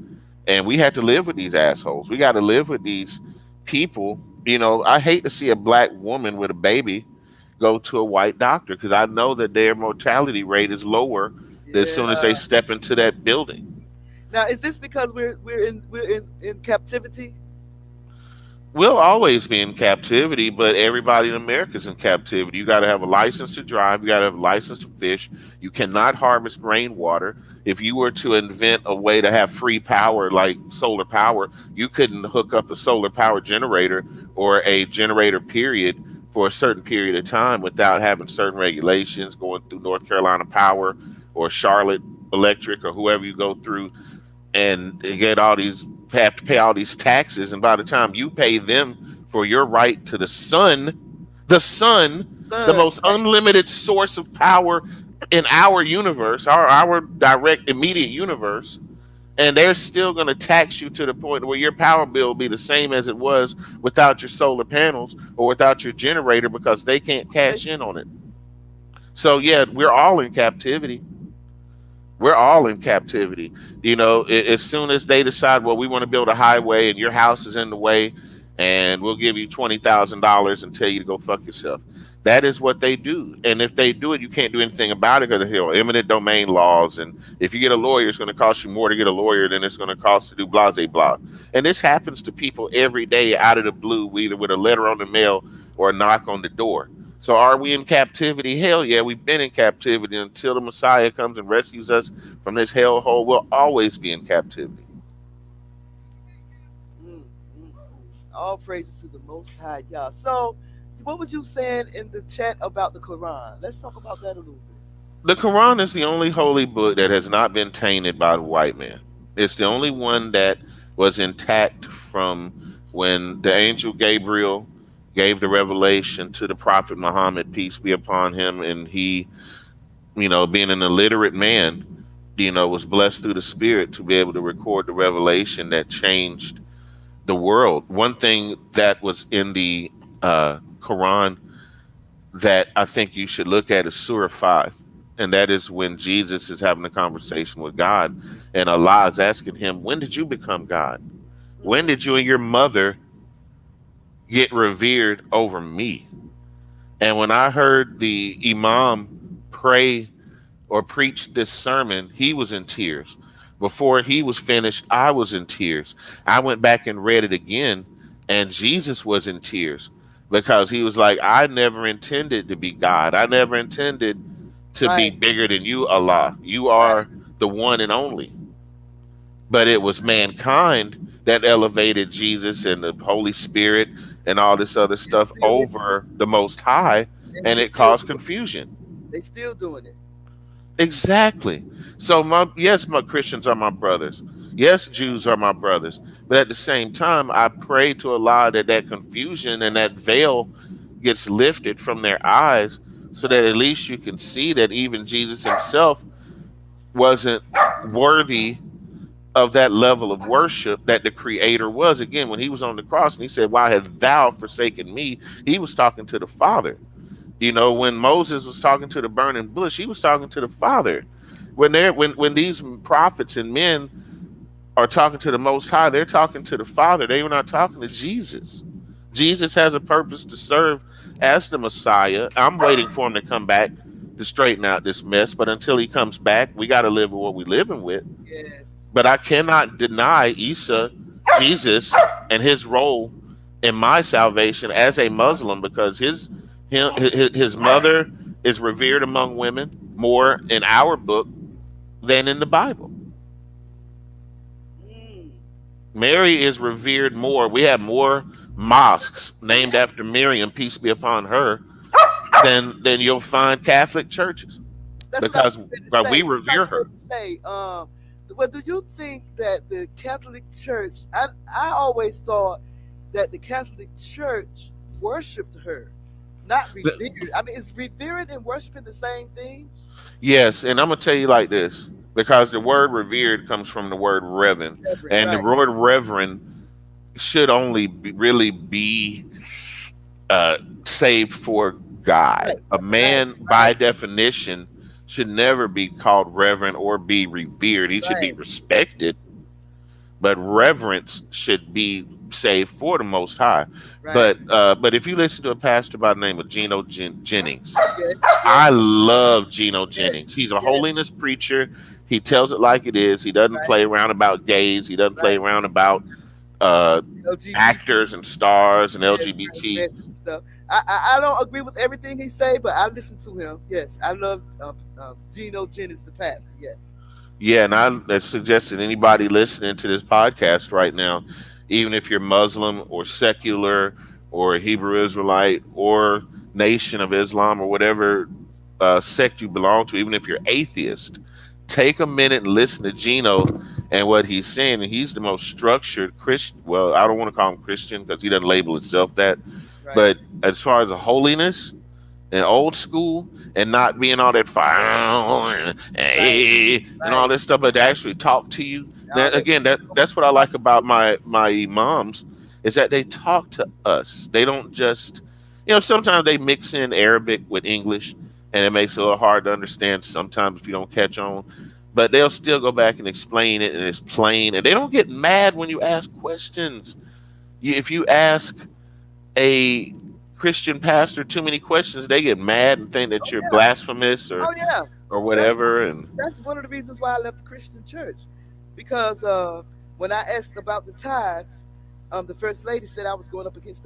And we had to live with these assholes. We got to live with these people. I hate to see a black woman with a baby go to a white doctor because I know that their mortality rate is lower as soon as they Yeah. step into that building. Now, is this because we're in captivity? We'll always be in captivity, but everybody in America is in captivity. You got to have a license to drive. You got to have a license to fish. You cannot harvest rainwater. If you were to invent a way to have free power like solar power, you couldn't hook up a solar power generator or a generator period for a certain period of time without having certain regulations going through North Carolina Power or Charlotte Electric or whoever you go through, and they get all these have to pay all these taxes, and by the time you pay them for your right to the sun, the Son, most unlimited source of power in our universe, our direct immediate universe, and they're still going to tax you to the point where your power bill will be the same as it was without your solar panels or without your generator because they can't they, cash in on it. So yeah, we're all in captivity. We're all in captivity. As soon as they decide, well, we want to build a highway and your house is in the way, and we'll give you $20,000 and tell you to go fuck yourself. That is what they do. And if they do it, you can't do anything about it because eminent domain laws. And if you get a lawyer, it's going to cost you more to get a lawyer than it's going to cost to do blah, blah, blah. And this happens to people every day out of the blue, either with a letter on the mail or a knock on the door. So are we in captivity? Hell yeah, we've been in captivity until the Messiah comes and rescues us from this hellhole. We'll always be in captivity. mm, mm, mm. All praises to the Most High, Yah. So, what was you saying in the chat about the Quran? Let's talk about that a little bit. The Quran is the only holy book that has not been tainted by the white man. It's the only one that was intact from when the angel Gabriel gave the revelation to the prophet Muhammad, peace be upon him, and he, being an illiterate man, was blessed through the Spirit to be able to record the revelation that changed the world. One thing that was in the Quran that I think you should look at is Surah 5. And that is when Jesus is having a conversation with God, and Allah is asking him, when did you become God? When Mm, did you and your mother get revered over me? And when I heard the Imam pray or preach this sermon, he was in tears. Before he was finished, I was in tears. I went back and read it again, and Jesus was in tears because he was like, I never intended to be God. I never intended to be right, bigger than you, Allah. You right. are the one and only. But it was mankind that elevated Jesus and the Holy Spirit and all this other And stuff still is, over the Most High, and and they it still caused do it. confusion. They still doing it. Exactly. So my Christians are my brothers. Yes, Jews are my brothers. But at the same time, I pray to Allah that that confusion and that veil gets lifted from their eyes so that at least you can see that even Jesus himself wasn't worthy of that level of worship that the creator was. Again, when he was on the cross and he said, why hast thou forsaken me? He was talking to the Father. When Moses was talking to the burning bush, he was talking to the Father. When these prophets and men are talking to the Most High, they're talking to the Father. They were not talking to Jesus. Jesus has a purpose to serve as the Messiah. I'm waiting for him to come back to straighten out this mess. But until he comes back, we got to live with what we're living with. Yes. But I cannot deny Isa, Jesus, and his role in my salvation as a Muslim because his mother is revered among women more in our book than in the Bible. Mm. Mary is revered more. We have more mosques named after Miriam, peace be upon her, than you'll find Catholic churches That's what I was because going to we say. I revere was going her. to say. Well, do you think that the Catholic Church? I always thought that the Catholic Church worshipped her, not revered. I mean, is revering and worshiping the same thing? Yes, and I'm gonna tell you like this because the word revered comes from the word reverend, Reverend, and the right, word reverend should only really be uh, saved for God. right, A right, man, by right, definition, should never be called reverend or be revered. He should be right, respected, but reverence should be saved for the Most High. right. But if you listen to a pastor by the name of Jennings, Yes, yes, I love Geno yes, Jennings. He's a yes. holiness preacher. He tells it like it is. He doesn't Right, play around about gays. He doesn't play right. around about uh, actors LGBT. and stars and Yes, right, LGBT. message and stuff. I don't agree with everything he say, but I listen to him. Yes, I love Geno Jennings, the pastor. Yes, Yeah, and I suggest that anybody listening to this podcast right now, even if you're Muslim or secular or Hebrew Israelite or Nation of Islam or whatever sect you belong to, even if you're atheist, take a minute and listen to Gino and what he's saying. And he's the most structured Christian. Well, I don't want to call him Christian because he doesn't label himself that. right, But as far as the holiness, and old school and not being all that fire right, and all right. this stuff, but to actually talk to you. Now, All that. again, that's what I like about my imams is that they talk to us. They don't just, sometimes they mix in Arabic with English and it makes it a little hard to understand sometimes if you don't catch on. But they'll still go back and explain it and it's plain. And they don't get mad when you ask questions. If you ask a Christian pastor too many questions, they get mad and think that Oh you're yeah, blasphemous oh yeah. or That's whatever. And that's one of the reasons why I left the Christian church, because when I asked about the tithes, the first lady said I was going up against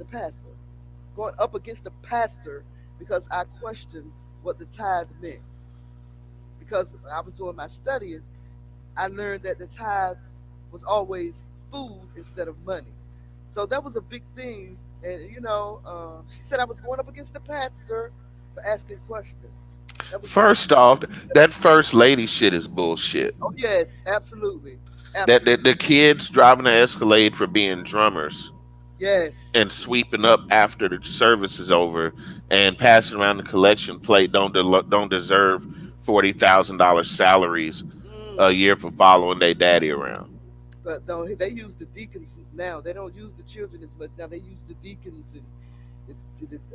the pastor because I questioned what the tithe meant. Because I was doing my studying, I learned that the tithe was always food instead of money. So that was a big thing. And she said I was going up against the pastor for asking questions. That was one of First off, that first lady shit is bullshit. Oh yes, absolutely, That absolutely. the kids driving the Escalade for being drummers Yes. and sweeping up after the service is over and passing around the collection plate don't deserve $40,000 salaries a Mm. year for following their daddy around. But no, they use the deacons now. They don't use the children as much now. They use the deacons and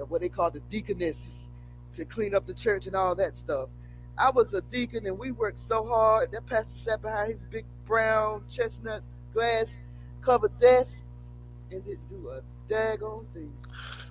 what they call the deaconesses to clean up the church and all that stuff. I was a deacon and we worked so hard. That pastor sat behind his big brown chestnut glass covered desk and didn't do a daggone thing.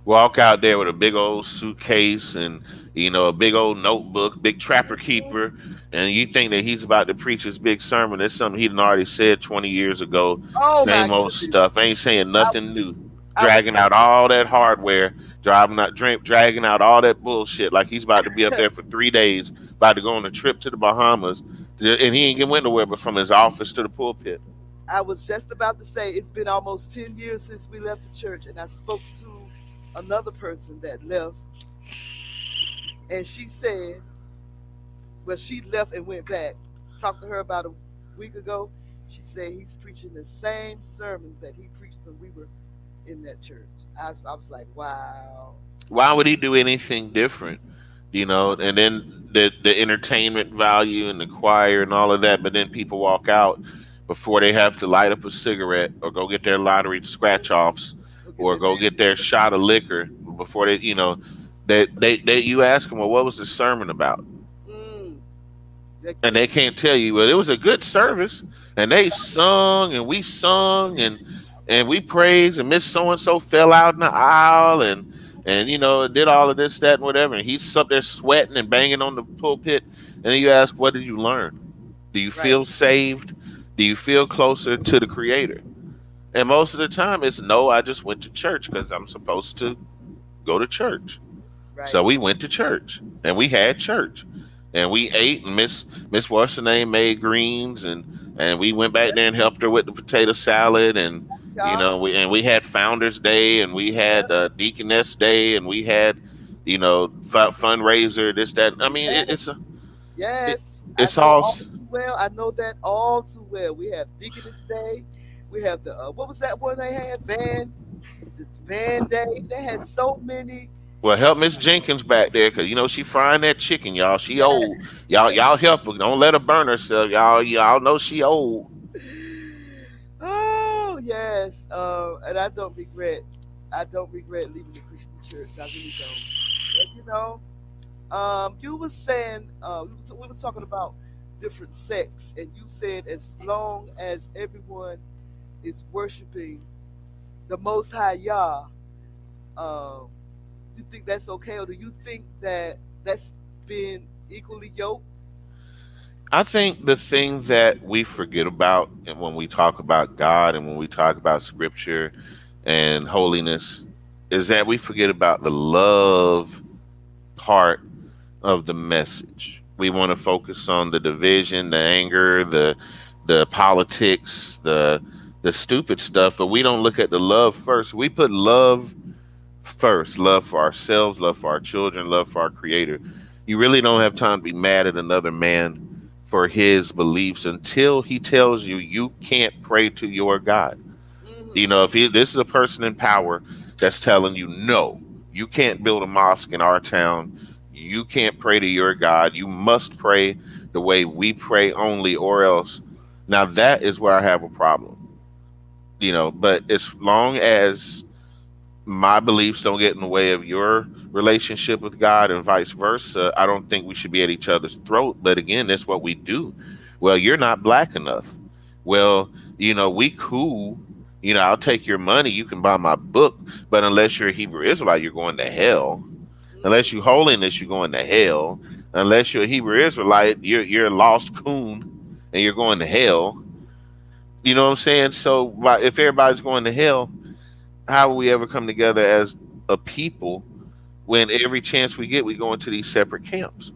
Walk out there with a big old suitcase and a big old notebook, big trapper keeper, and you think that he's about to preach his big sermon. It's something he'd already said 20 years ago. Oh my Same old goodness. stuff. Ain't saying I nothing was new. I was Dragging out all that hardware, dragging out all that bullshit like he's about to be up there for 3 days, about to go on a trip to the Bahamas, and he ain't went nowhere but from his office to the pulpit. I was just about to say it's been almost 10 years since we left the church, and I spoke to another person that left, and she said, well, she left and went back. Talked to her about a week ago. She said he's preaching the same sermons that he preached when we were in that church. I was like, wow. Why would he do anything different? And then the entertainment value and the choir and all of that, but then people walk out before they have to light up a cigarette or go get their lottery scratch offs Look at or that go get their man. shot of liquor before they you ask them, well, what was the sermon about? Mm, that And good. they can't tell you, well, it was a good service and they sung and we sung and we praised and Miss So and so fell out in the aisle and did all of this, that, and whatever. And he's up there sweating and banging on the pulpit. And then you ask, what did you learn? Do you Right, feel saved? Do you feel closer to the Creator? And most of the time, it's no. I just went to church because I'm supposed to go to church. right. So we went to church and we had church and we ate and Miss what's her name made greens and we went back there and helped her with the potato salad and Jobs. we had Founders Day and we had Yep. Deaconess Day and we had fundraiser this that. I mean Yes. it, Yes. I it's know all all too well. I know that all too well. We have Deaconess Day. We have the what was that one they had? The Van Day. They had so many. well. Help Miss Jenkins back there because she frying that chicken, y'all. She Yeah. old. Y'all help her. Don't let her burn herself, y'all know she old. Oh yes. And I don't regret. I don't regret leaving the Christian church. I really don't. But you were saying we were talking about different sects, and you said as long as everyone is worshiping the Most High Yah, um, you think that's okay, or do you think that that's been equally yoked? I think the thing that we forget about and when we talk about God and when we talk about scripture and holiness is that we forget about the love part of the message. We want to focus on the division, the anger, the politics, the stupid stuff, but we don't look at the love first. We put love first, love for ourselves, love for our children, love for our creator. You really don't have time to be mad at another man for his beliefs until he tells you you can't pray to your God. Hmm. If this is a person in power that's telling you no, you can't build a mosque in our town, you can't pray to your God, you must pray the way we pray only or else. Now that is where I have a problem. But as long as my beliefs don't get in the way of your relationship with God and vice versa, I don't think we should be at each other's throat. But again, that's what we do. Well, you're not black enough. Well, we cool. I'll take your money. You can buy my book. But unless you're a Hebrew Israelite, you're going to hell. Unless you Hmm. holiness, you're going to hell. Unless you're a Hebrew Israelite, you're a lost coon and you're going to hell. You know what I'm saying? So if everybody's going to hell, how will we ever come together as a people when every chance we get we go into these separate camps?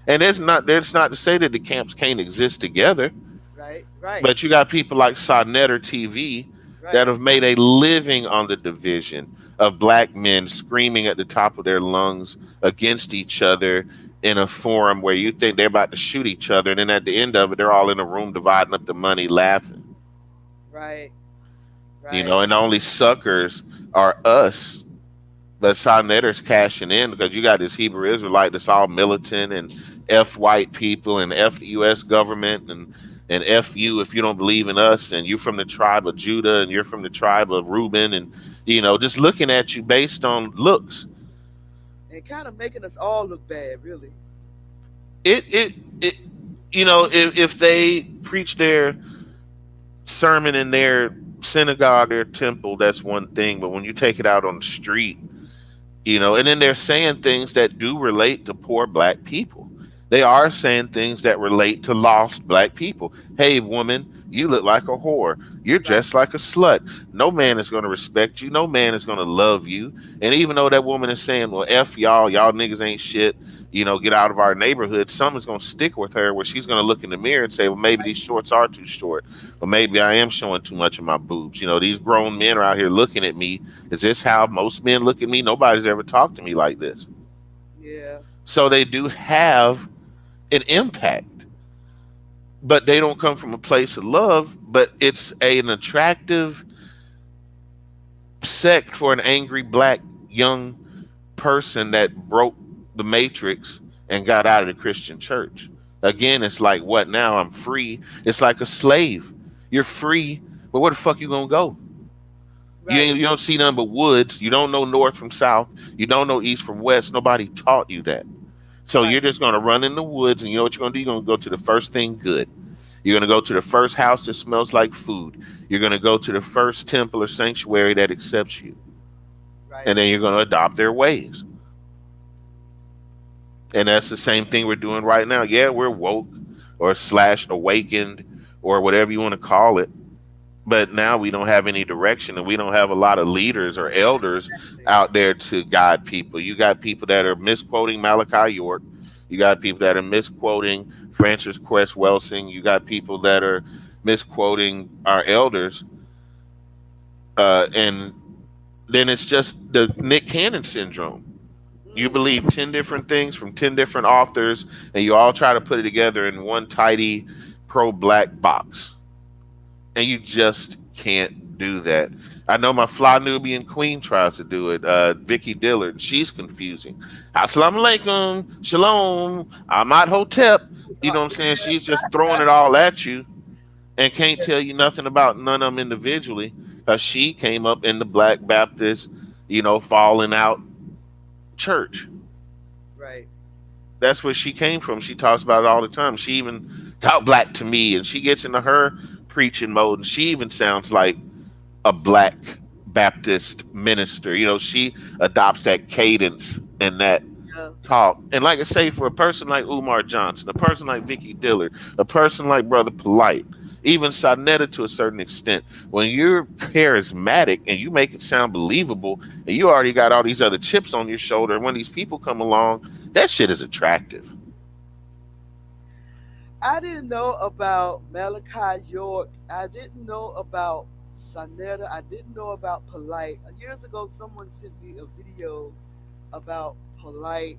And there's not to say that the camps can't exist together, Right, right. but you got people like Sodnetter TV that Right. have made a living on the division of black men screaming at the top of their lungs against each other in a forum where you think they're about to shoot each other, and then at the end of it, they're all in a room dividing up the money, laughing. Right. You Right. know, and the only suckers are us. The Sonnetters cashing in because you got this Hebrew Israelite that's all militant and F white people and F the US government and F you if you don't believe in us, and you're from the tribe of Judah and you're from the tribe of Reuben, and just looking at you based on looks. And kind of making us all look bad, really. It if they preach their sermon in their synagogue, their temple, that's one thing. But when you take it out on the street, and then they're saying things that do relate to poor black people. They are saying things that relate to lost black people. Hey, woman, you look like a whore. You're Right. dressed like a slut. No man is going to respect you. No man is going to love you. And even though that woman is saying, well, F y'all niggas ain't shit, get out of our neighborhood, someone's going to stick with her where she's going to look in the mirror and say, well, maybe these shorts are too short. Or maybe I am showing too much of my boobs. These grown men are out here looking at me. Is this how most men look at me? Nobody's ever talked to me like this. Yeah. So they do have an impact, but they don't come from a place of love, but it's an attractive sect for an angry black young person that broke the matrix and got out of the Christian church. Again, it's like, what now? I'm free. It's like a slave. You're free, but where the fuck you gonna go? Right. You don't see nothing but woods. You don't know north from south. You don't know east from west. Nobody taught you that. So you're Right. just going to run in the woods, and you know what you're going to do? You're going to go to the first thing good. You're going to go to the first house that smells like food. You're going to go to the first temple or sanctuary that accepts you. Right. And then you're going to adopt their ways. And that's the same thing we're doing right now. Yeah, we're woke or slash awakened or whatever you want to call it. But now we don't have any direction, and we don't have a lot of leaders or elders out there to guide people. You got people that are misquoting Malachi York. You got people that are misquoting Francis Quest Welsing. You got people that are misquoting our elders. And then it's just the Nick Cannon syndrome. You Mm. believe 10 different things from 10 different authors, and you all try to put it together in one tidy pro-black box. And you just can't do that. I know my fly Nubian queen tries to do it. Vicky Dillard, she's confusing. Assalamu alaikum, shalom, Ahmad Hotep. You know what I'm saying? She's just throwing it all at you and can't tell you nothing about none of them individually. She came up in the Black Baptist, falling out church. Right. That's where she came from. She talks about it all the time. She even talk black to me, and she gets into her preaching mode, and she even sounds like a black Baptist minister. She adopts that cadence and that Yeah. talk. And like I say, for a person like Umar Johnson, a person like Vicky Dillard, a person like Brother Polite, even Sonetta to a certain extent, when you're charismatic and you make it sound believable, and you already got all these other chips on your shoulder, and when these people come along, that shit is attractive. I didn't know about Malachi York. I didn't know about Sonetta. I didn't know about Polite. Years ago, someone sent me a video about Polite,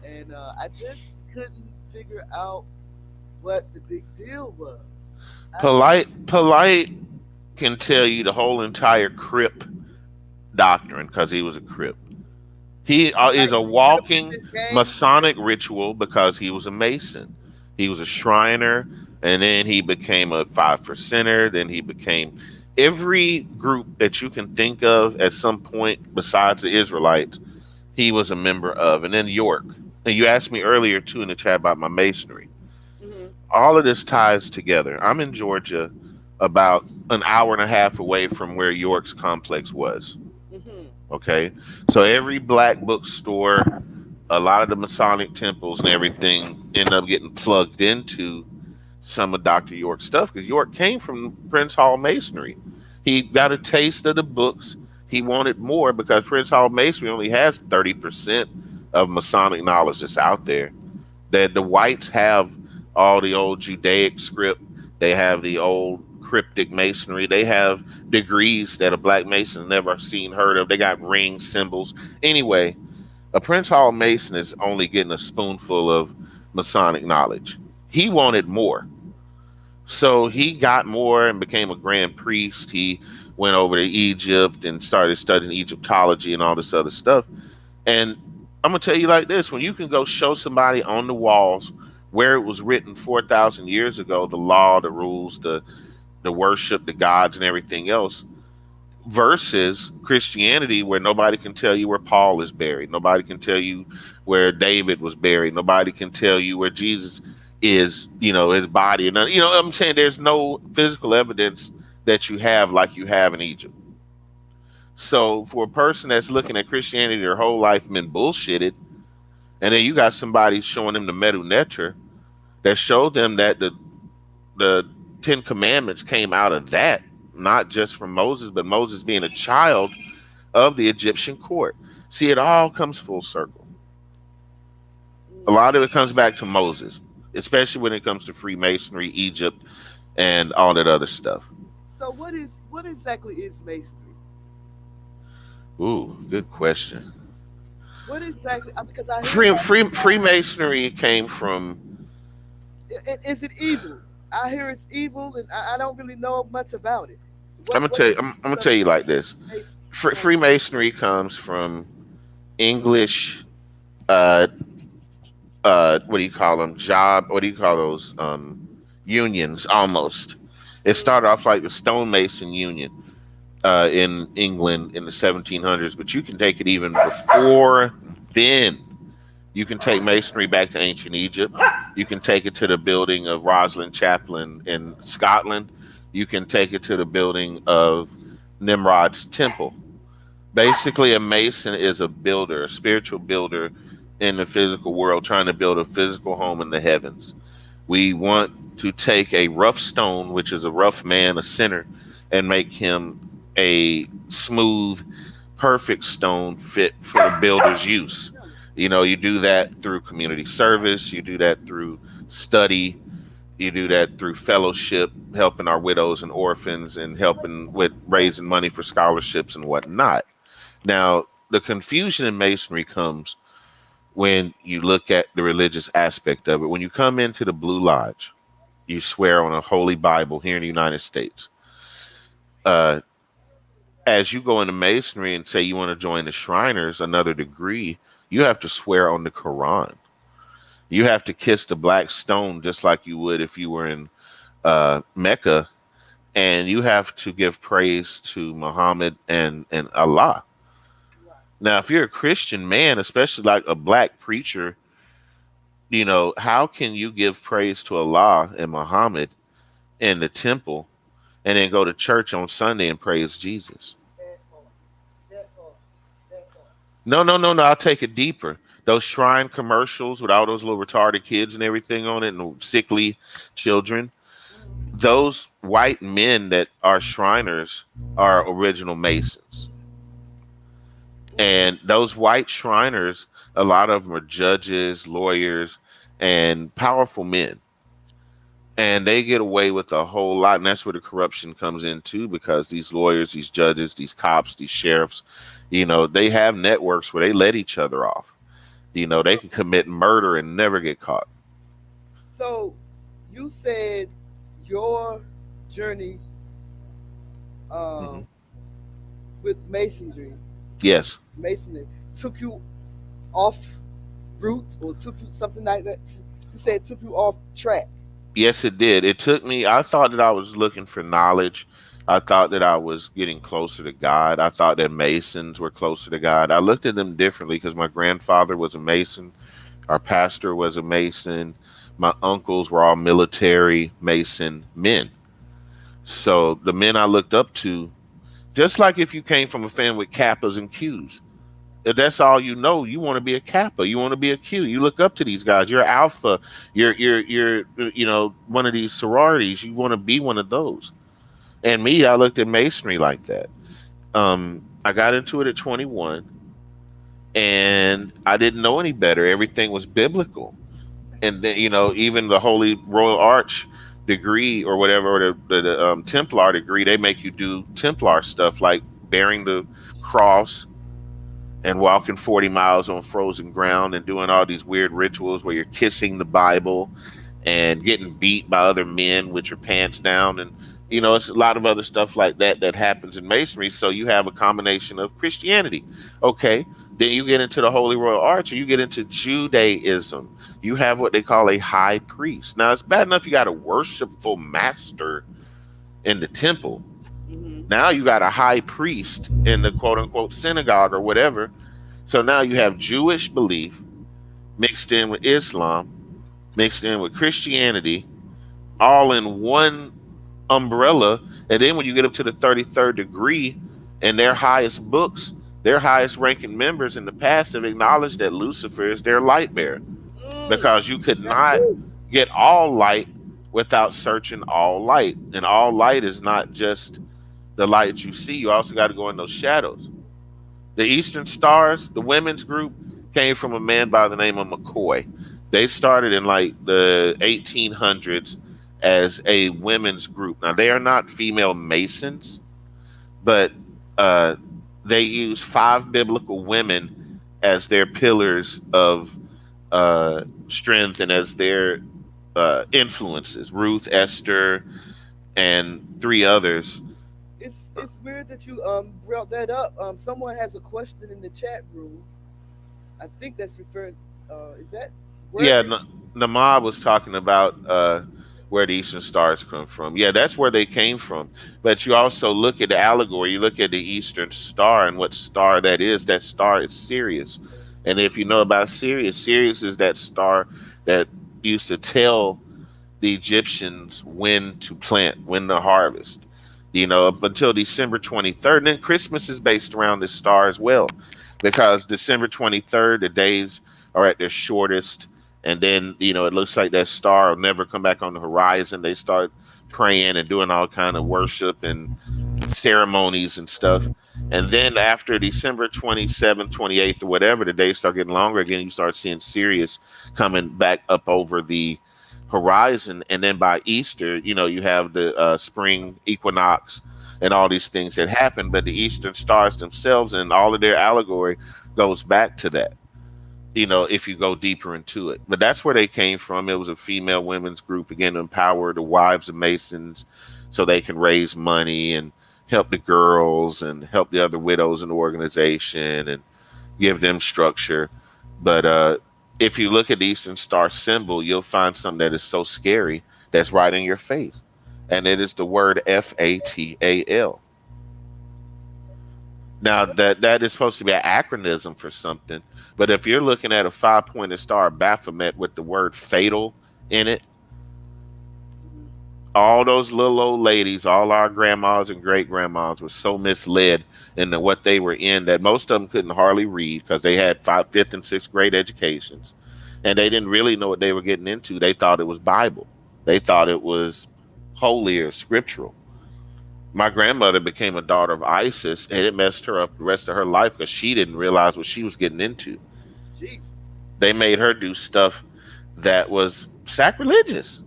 and I just couldn't figure out what the big deal was. I don't. Polite can tell you the whole entire Crip doctrine because he was a Crip. He is Right. a He went up in walking this game. Masonic ritual because he was a Mason. He was a Shriner, and then he became a 5%er. Then he became every group that you can think of at some point besides the Israelites, he was a member of. And then York. And you asked me earlier, too, in the chat about my Masonry. Hmm. All of this ties together. I'm in Georgia, about an hour and a half away from where York's complex was. Hmm. Okay. So every black bookstore, a lot of the Masonic temples and everything end up getting plugged into some of Dr. York's stuff because York came from Prince Hall Masonry. He got a taste of the books. He wanted more because Prince Hall Masonry only has 30% of Masonic knowledge that's out there. That the whites have all the old Judaic script. They have the old cryptic masonry. They have degrees that a black mason never seen, heard of. They got rings, symbols. Anyway, a Prince Hall Mason is only getting a spoonful of Masonic knowledge. He wanted more. So he got more and became a grand priest. He went over to Egypt and started studying Egyptology and all this other stuff. And I'm gonna tell you like this: when you can go show somebody on the walls where it was written 4,000 years ago, the law, the rules, the worship, the gods, and everything else, versus Christianity, where nobody can tell you where Paul is buried, nobody can tell you where David was buried, nobody can tell you where Jesus is, his body, and what I'm saying, there's no physical evidence that you have like you have in Egypt. So for a person that's looking at Christianity their whole life and been bullshitted, and then you got somebody showing them the Medu Neter that showed them that the Ten Commandments came out of that, not just from Moses, but Moses being a child of the Egyptian court. See, it all comes full circle. A lot of it comes back to Moses, especially when it comes to Freemasonry, Egypt, and all that other stuff. So what exactly is masonry? Ooh, good question. What exactly? Because I hear about Freemasonry came from. is it evil? I hear it's evil, and I don't really know much about it. I'm gonna What tell you. is I'm gonna tell you like this. Freemasonry comes from English. Uh, what do you call them? What do you call those? Unions almost. It started off like the stonemason union in England in the 1700s, but you can take it even before then. You can take masonry back to ancient Egypt. You can take it to the building of Rosslyn Chapel in Scotland. You can take it to the building of Nimrod's temple. Basically, a mason is a builder, a spiritual builder in the physical world, trying to build a physical home in the heavens. We want to take a rough stone, which is a rough man, a sinner, and make him a smooth, perfect stone fit for the builder's use. You do that through community service, you do that through study, you do that through fellowship, helping our widows and orphans and helping with raising money for scholarships and whatnot. Now, the confusion in masonry comes when you look at the religious aspect of it. When you come into the Blue Lodge, you swear on a holy Bible here in the United States. As you go into masonry and say you want to join the Shriners, another degree, you have to swear on the Quran. You have to kiss the black stone just like you would if you were in Mecca, and you have to give praise to Muhammad and Allah. Now, if you're a Christian man, especially like a black preacher, how can you give praise to Allah and Muhammad in the temple and then go to church on Sunday and praise Jesus? No, no, no, no. I'll take it deeper. Those shrine commercials with all those little retarded kids and everything on it and sickly children. Those white men that are Shriners are original Masons. And those white Shriners, a lot of them are judges, lawyers, and powerful men. And they get away with a whole lot. And that's where the corruption comes in too, because these lawyers, these judges, these cops, these sheriffs, they have networks where they let each other off. They can commit murder and never get caught. So you said your journey hmm with masonry Yes. took you off route, or took you something like that. You said it took you off track. Yes, it did. It took me, I thought that I was looking for knowledge. I thought that I was getting closer to God. I thought that Masons were closer to God. I looked at them differently because my grandfather was a Mason. Our pastor was a Mason. My uncles were all military Mason men. So the men I looked up to, just like if you came from a family with Kappas and Qs, if that's all you want to be a Kappa, you want to be a Q. You look up to these guys. You're Alpha. You're one of these sororities. You want to be one of those. And me, I looked at Masonry like that. I got into it at 21, and I didn't know any better. Everything was biblical. And then, even the Holy Royal Arch degree or whatever, or the Templar degree, they make you do Templar stuff like bearing the cross and walking 40 miles on frozen ground and doing all these weird rituals where you're kissing the Bible and getting beat by other men with your pants down. And, it's a lot of other stuff like that that happens in Masonry. So you have a combination of Christianity. Okay. Then you get into the Holy Royal Arch, or you get into Judaism. You have what they call a high priest. Now, it's bad enough you got a worshipful master in the temple. Now you got a high priest in the quote unquote synagogue or whatever. So now you have Jewish belief mixed in with Islam, mixed in with Christianity, all in one umbrella. And then when you get up to the 33rd degree and their highest books, their highest ranking members in the past have acknowledged that Lucifer is their light bearer, because you could not get all light without searching all light. And all light is not just the light you see. You also got to go in those shadows. The Eastern Stars, the women's group, came from a man by the name of McCoy. They started in like the 1800s as a women's group. Now, they are not female Masons, but they use 5 biblical women as their pillars of strength and as their influences. Ruth, Esther, and 3 others. It's weird that you brought that up. Someone has a question in the chat room. I think that's referring. Is that where? Yeah, Namab was talking about where the Eastern Stars come from. Yeah, that's where they came from. But you also look at the allegory. You look at the Eastern Star and what star that is. That star is Sirius. And if you know about Sirius, Sirius is that star that used to tell the Egyptians when to plant, when to harvest. Up until December 23rd. And then Christmas is based around this star as well, because December 23rd, the days are at their shortest. And then, it looks like that star will never come back on the horizon. They start praying and doing all kind of worship and ceremonies and stuff. And then after December 27th, 28th, or whatever, the days start getting longer again. You start seeing Sirius coming back up over the horizon. And then by Easter, you have the spring equinox and all these things that happen. But the Eastern Stars themselves and all of their allegory goes back to that, if you go deeper into it. But that's where they came from. It was a female women's group, again, to empower the wives of Masons so they can raise money and help the girls and help the other widows in the organization and give them structure. But if you look at the Eastern Star symbol, you'll find something that is so scary that's right in your face. And it is the word FATAL. Now, that is supposed to be an acronym for something. But if you're looking at a 5-pointed star Baphomet with the word fatal in it, all those little old ladies, all our grandmas and great grandmas were so misled into what they were in that most of them couldn't hardly read, because they had 5th and 6th grade educations, and they didn't really know what they were getting into. They thought it was Bible. They thought it was holy or scriptural. My grandmother became a daughter of Isis, and it messed her up the rest of her life because she didn't realize what she was getting into. Jesus. They made her do stuff that was sacrilegious.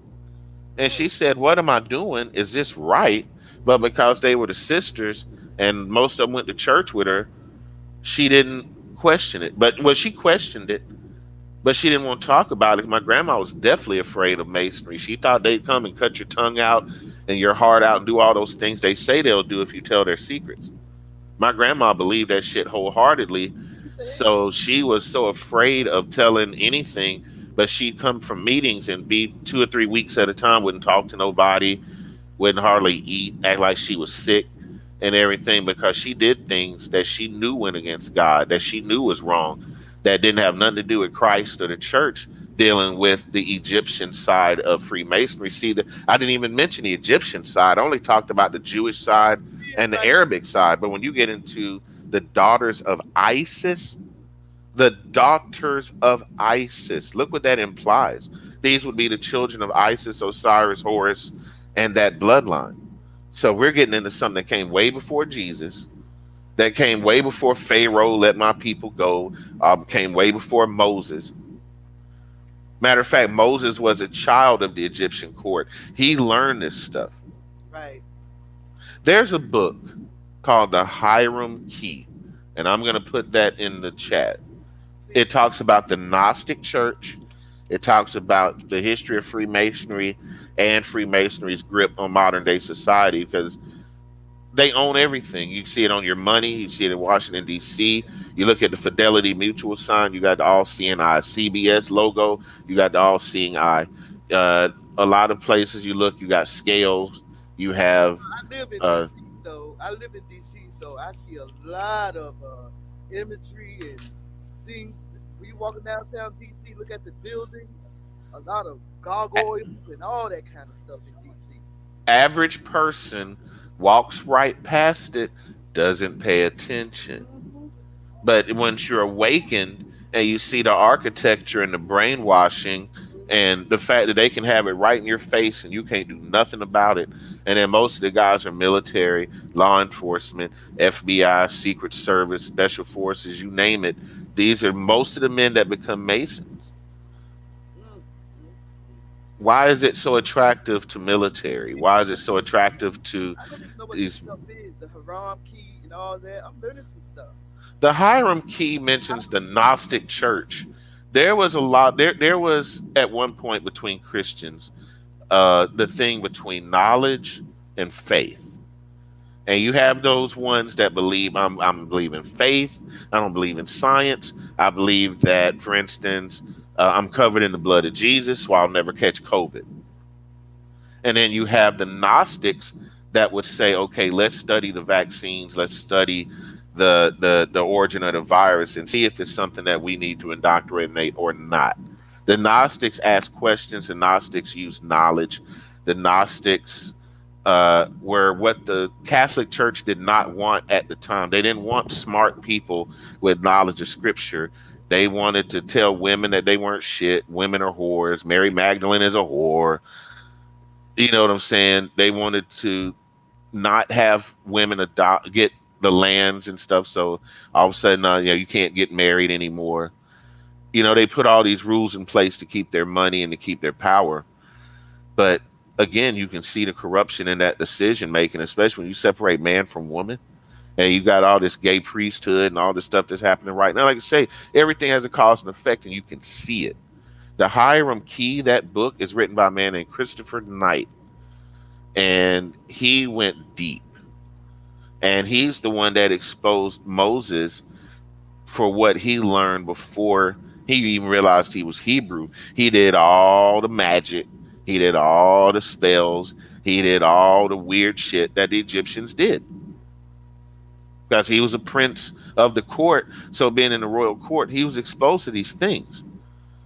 And she said, what am I doing? Is this right? But because they were the sisters and most of them went to church with her, she didn't question it. She questioned it, but she didn't want to talk about it. My grandma was definitely afraid of Masonry. She thought they'd come and cut your tongue out and your heart out and do all those things they say they'll do if you tell their secrets. My grandma believed that shit wholeheartedly. So she was so afraid of telling anything. But she'd come from meetings and be 2 or 3 weeks at a time, wouldn't talk to nobody, wouldn't hardly eat, act like she was sick and everything, because she did things that she knew went against God, that she knew was wrong, that didn't have nothing to do with Christ or the church, dealing with the Egyptian side of Freemasonry. See, I didn't even mention the Egyptian side. I only talked about the Jewish side and the Arabic side. But when you get into the daughters of Isis, the daughters of Isis. Look what that implies. These would be the children of Isis, Osiris, Horus, and that bloodline. So we're getting into something that came way before Jesus, that came way before Pharaoh let my people go, came way before Moses. Matter of fact, Moses was a child of the Egyptian court. He learned this stuff. Right. There's a book called The Hiram Key, and I'm going to put that in the chat. It Please. talks about the Gnostic Church. It talks about the history of Freemasonry and Freemasonry's grip on modern day society because they own everything. You see it on your money. You see it in Washington, D.C. You look at the Fidelity Mutual sign. You got the all seeing eye CBS logo. You got the all seeing eye. A lot of places you look, you got scales. You have, I live in uh, DC, so I live in DC, so I see a lot of imagery and things. When you walking downtown DC, look at the buildings, a lot of gargoyles and all that kind of stuff in DC. average person walks right past it, doesn't pay attention. Hmm. But once you're awakened and you see the architecture and the brainwashing and the fact that they can have it right in your face and you can't do nothing about it. And then most of the guys are military, law enforcement, FBI, Secret Service, Special Forces, you name it. These are most of the men that become Masons. Mm-hmm. Why is it so attractive to military? Why is it so attractive to I don't even know what this these? stuff is, the Haram key and all that. I'm learning some stuff. The Hiram Key mentions the Gnostic Church. There was a lot. There was at one point between Christians, the thing between knowledge and faith. And you have those ones that believe I'm believe in faith. I don't believe in science. I believe that, for instance, I'm covered in the blood of Jesus, so I'll never catch COVID. And then you have the Gnostics that would say, okay, let's study the vaccines, let's study the origin of the virus and see if it's something that we need to indoctrinate or not. The Gnostics ask questions, the Gnostics use knowledge. The Gnostics were what the Catholic Church did not want at the time. They didn't want smart people with knowledge of scripture. They wanted to tell women that they weren't shit. Women are whores. Mary Magdalene is a whore. You know what I'm saying? They wanted to not have women adopt get the lands and stuff. So all of a sudden, you can't get married anymore. They put all these rules in place to keep their money and to keep their power. But again, you can see the corruption in that decision making, especially when you separate man from woman. And you got all this gay priesthood and all this stuff that's happening right now. Like I say, everything has a cause and effect, and you can see it. The Hiram Key, that book, is written by a man named Christopher Knight, and he went deep. And he's the one that exposed Moses for what he learned before he even realized he was Hebrew. He did all the magic, he did all the spells, he did all the weird shit that the Egyptians did because he was a prince of the court. So, being in the royal court, he was exposed to these things.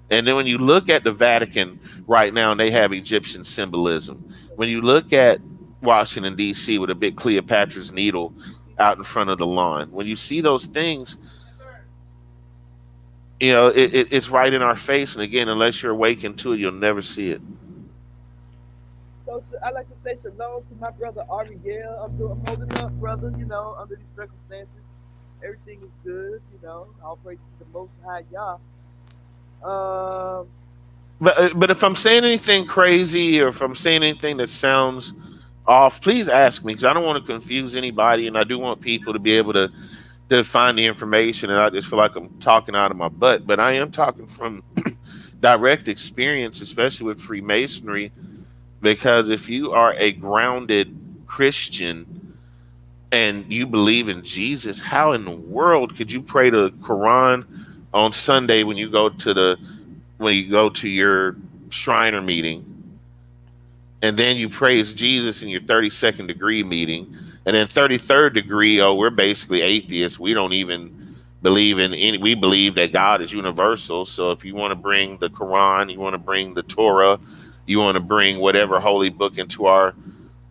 And then when you look at the Vatican right now, and they have Egyptian symbolism. When you look at Washington, D.C., with a big Cleopatra's needle out in front of the lawn, when you see those things, it's right in our face. And again, unless you're awakened to it, you'll never see it. So I like to say shalom to my brother Ariel. I'm holding up, brother. Under these circumstances, everything is good. All praises to the Most High Yah. Um, But if I'm saying anything crazy or if I'm saying anything that sounds off, please ask me because I don't want to confuse anybody, and I do want people to be able to find the information. And I just feel like I'm talking out of my butt, but I am talking from direct experience, especially with Freemasonry. Because if you are a grounded Christian and you believe in Jesus, how in the world could you pray the Quran on Sunday when you go to your Shriner meeting, and then you praise Jesus in your 32nd degree meeting, and then 33rd degree, oh, we're basically atheists. We don't even believe in any. We believe that God is universal. So if you want to bring the Quran, you want to bring the Torah, you want to bring whatever holy book into our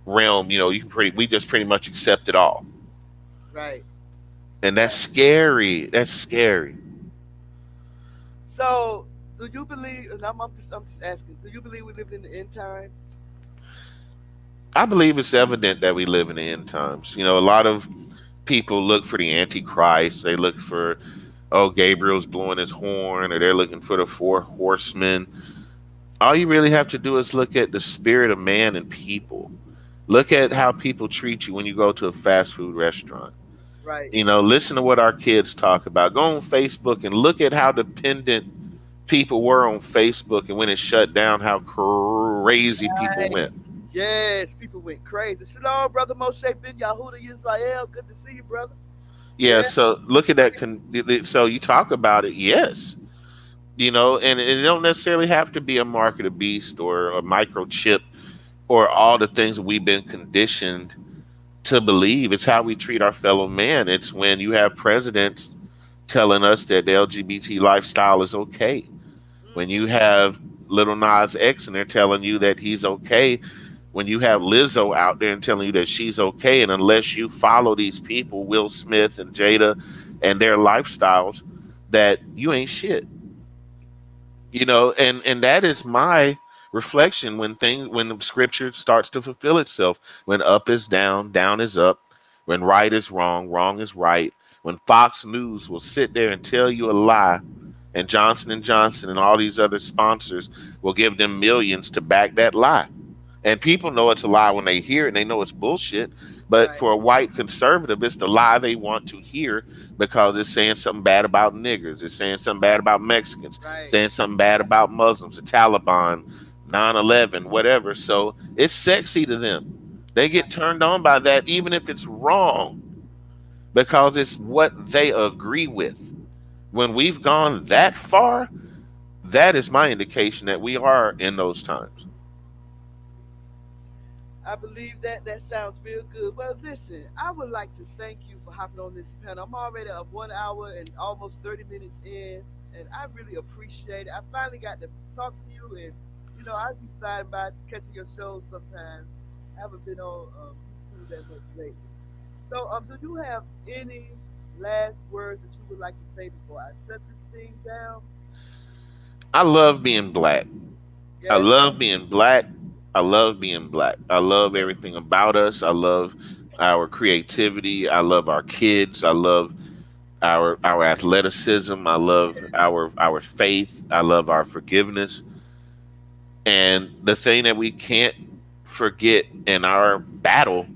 realm, we just pretty much accept it all, right. and that's scary. That's scary. So, do you believe? And I'm just asking. Do you believe we live in the end times? I believe it's evident that we live in the end times. A lot of people look for the Antichrist. They look for Oh, Gabriel's blowing his horn, or they're looking for the four horsemen. All you really have to do is look at the spirit of man and people. Look at how people treat you when you go to a fast food restaurant. Right. Listen to what our kids talk about. Go on Facebook and look at how dependent people were on Facebook, and when it shut down, how crazy people Right. went. Yes, people went crazy. Shalom, brother Moshe Ben Yahuda Israel. Good to see you, brother. Yeah, Yeah. so look at that. So you talk about it, yes. And it don't necessarily have to be a market of beast or a microchip or all the things that we've been conditioned to believe. It's how we treat our fellow man. It's when you have presidents telling us that the LGBT lifestyle is okay. When you Mm-hmm. have Little Nas X and they're telling you that he's okay. When you have Lizzo out there and telling you that she's okay. And unless you follow these people, Will Smith and Jada, and their lifestyles, that you ain't shit. And that is my reflection when the scripture starts to fulfill itself. When up is down, down is up. When right is wrong, wrong is right. When Fox News will sit there and tell you a lie, and Johnson and all these other sponsors will give them millions to back that lie. And people know it's a lie when they hear it and they know it's bullshit. But Right. for a white conservative, it's the lie they want to hear because it's saying something bad about niggers. It's saying something bad about Mexicans, Right. saying something bad about Muslims, the Taliban, 9/11, whatever. So it's sexy to them. They get turned on by that, even if it's wrong, because it's what they agree with. When we've gone that far, that is my indication that we are in those times. I believe that that sounds real good. Well, listen, I would like to thank you for hopping on this panel. I'm already at 1 hour and almost 30 minutes in, and I really appreciate it. I finally got to talk to you, and I'd be excited by catching your shows sometimes. I haven't been on YouTube that much lately. So, do you have any last words that you would like to say before I shut this thing down? I love being black. I Yes. love being black. I love being black. I love everything about us. I love our creativity. I love our kids. I love our athleticism. I love our faith. I love our forgiveness. And the thing that we can't forget in our battle,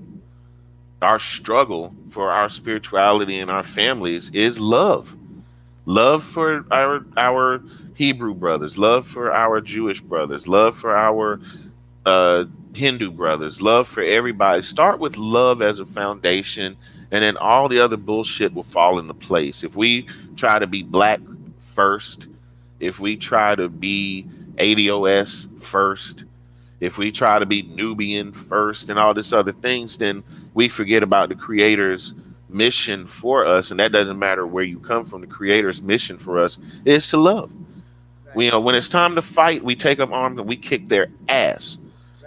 our struggle for our spirituality and our families is love. Love for our Hebrew brothers, love for our Jewish brothers, love for our uh, Hindu brothers, love for everybody. Start with love as a foundation, and then all the other bullshit will fall into place. If we try to be black first, if we try to be ADOS first, if we try to be Nubian first, and all this other things, then we forget about the Creator's mission for us. And that doesn't matter where you come from. The Creator's mission for us is to love. Right. When it's time to fight, we take up arms and we kick their ass.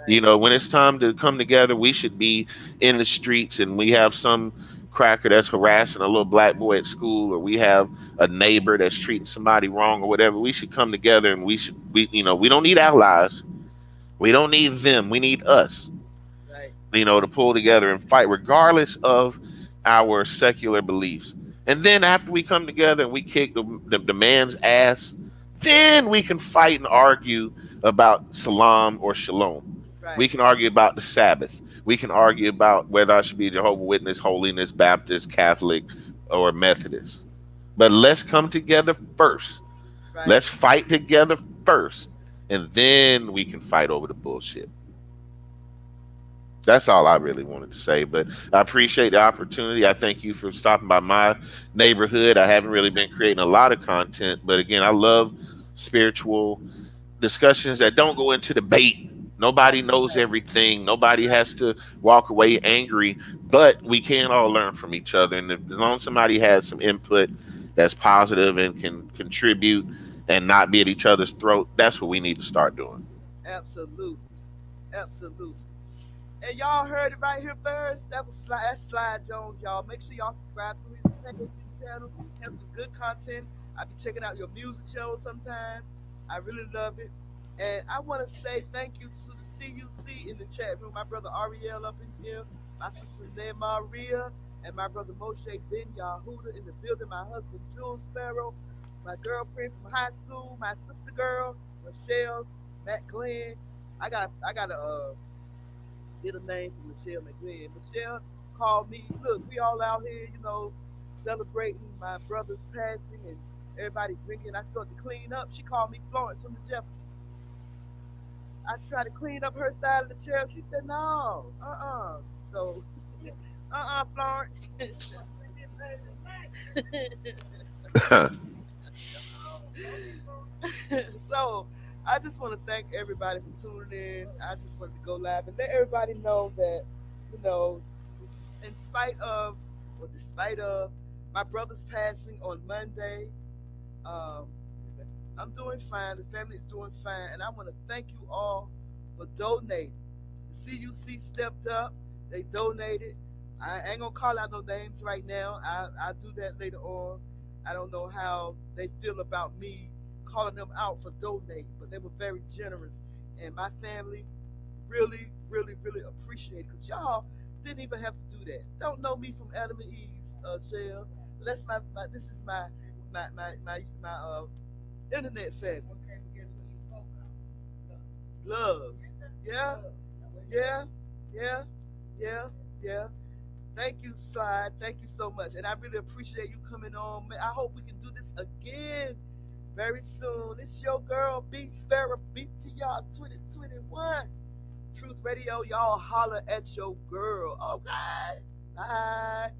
Right. When it's time to come together, we should be in the streets, and we have some cracker that's harassing a little black boy at school, or we have a neighbor that's treating somebody wrong or whatever. We should come together, and we don't need allies. We don't need them. We need us, Right. to pull together and fight regardless of our secular beliefs. And then after we come together and we kick the man's ass, then we can fight and argue about salam or shalom. We Right. can argue about the Sabbath. We can argue about whether I should be Jehovah Witness, Holiness, Baptist, Catholic, or Methodist. But let's come together first. Right. Let's fight together first. And then we can fight over the bullshit. That's all I really wanted to say. But I appreciate the opportunity. I thank you for stopping by my neighborhood. I haven't really been creating a lot of content, but again, I love spiritual discussions that don't go into debate. Nobody knows everything. Nobody has to walk away angry, but we can all learn from each other. And as long as somebody has some input that's positive and can contribute and not be at each other's throat, that's what we need to start doing. Absolute. Absolute. And y'all heard it right here first. That's Slide Jones, y'all. Make sure y'all subscribe to his page, his channel. Have some good content. I be checking out your music shows sometimes. I really love it. And I want to say thank you to the CUC in the chat room. My brother Ariel up in here. My sister named Maria. And my brother Moshe Ben Yahuda in the building. My husband Jules Sparrow. My girlfriend from high school. My sister girl Michelle Matt Glenn. I got a little name for Michelle McGlynn. Michelle called me. Look, we all out here, celebrating my brother's passing and everybody drinking. I started to clean up. She called me Florence from the Jefferson. I tried to clean up her side of the chair. She said, no, So, Florence. So, I just want to thank everybody for tuning in. I just wanted to go live and let everybody know that, you know, in spite of, or despite of, my brother's passing on Monday, um, I'm doing fine. The family is doing fine, and I want to thank you all for donating. The CUC stepped up. They donated. I ain't gonna call out no names right now. I'll do that later on. I don't know how they feel about me calling them out for donating, but they were very generous, and my family really, really, really appreciate it because y'all didn't even have to do that. Don't know me from Adam and Eve's shell. That's my this is my internet family. Okay, but guess what he spoke of? Love. Yeah, yeah, yeah, yeah, yeah. Thank you, Slide. Thank you so much. And I really appreciate you coming on. I hope we can do this again very soon. It's your girl, B Sparrow, BTR 2021. Truth Radio, y'all holler at your girl. Okay? Bye.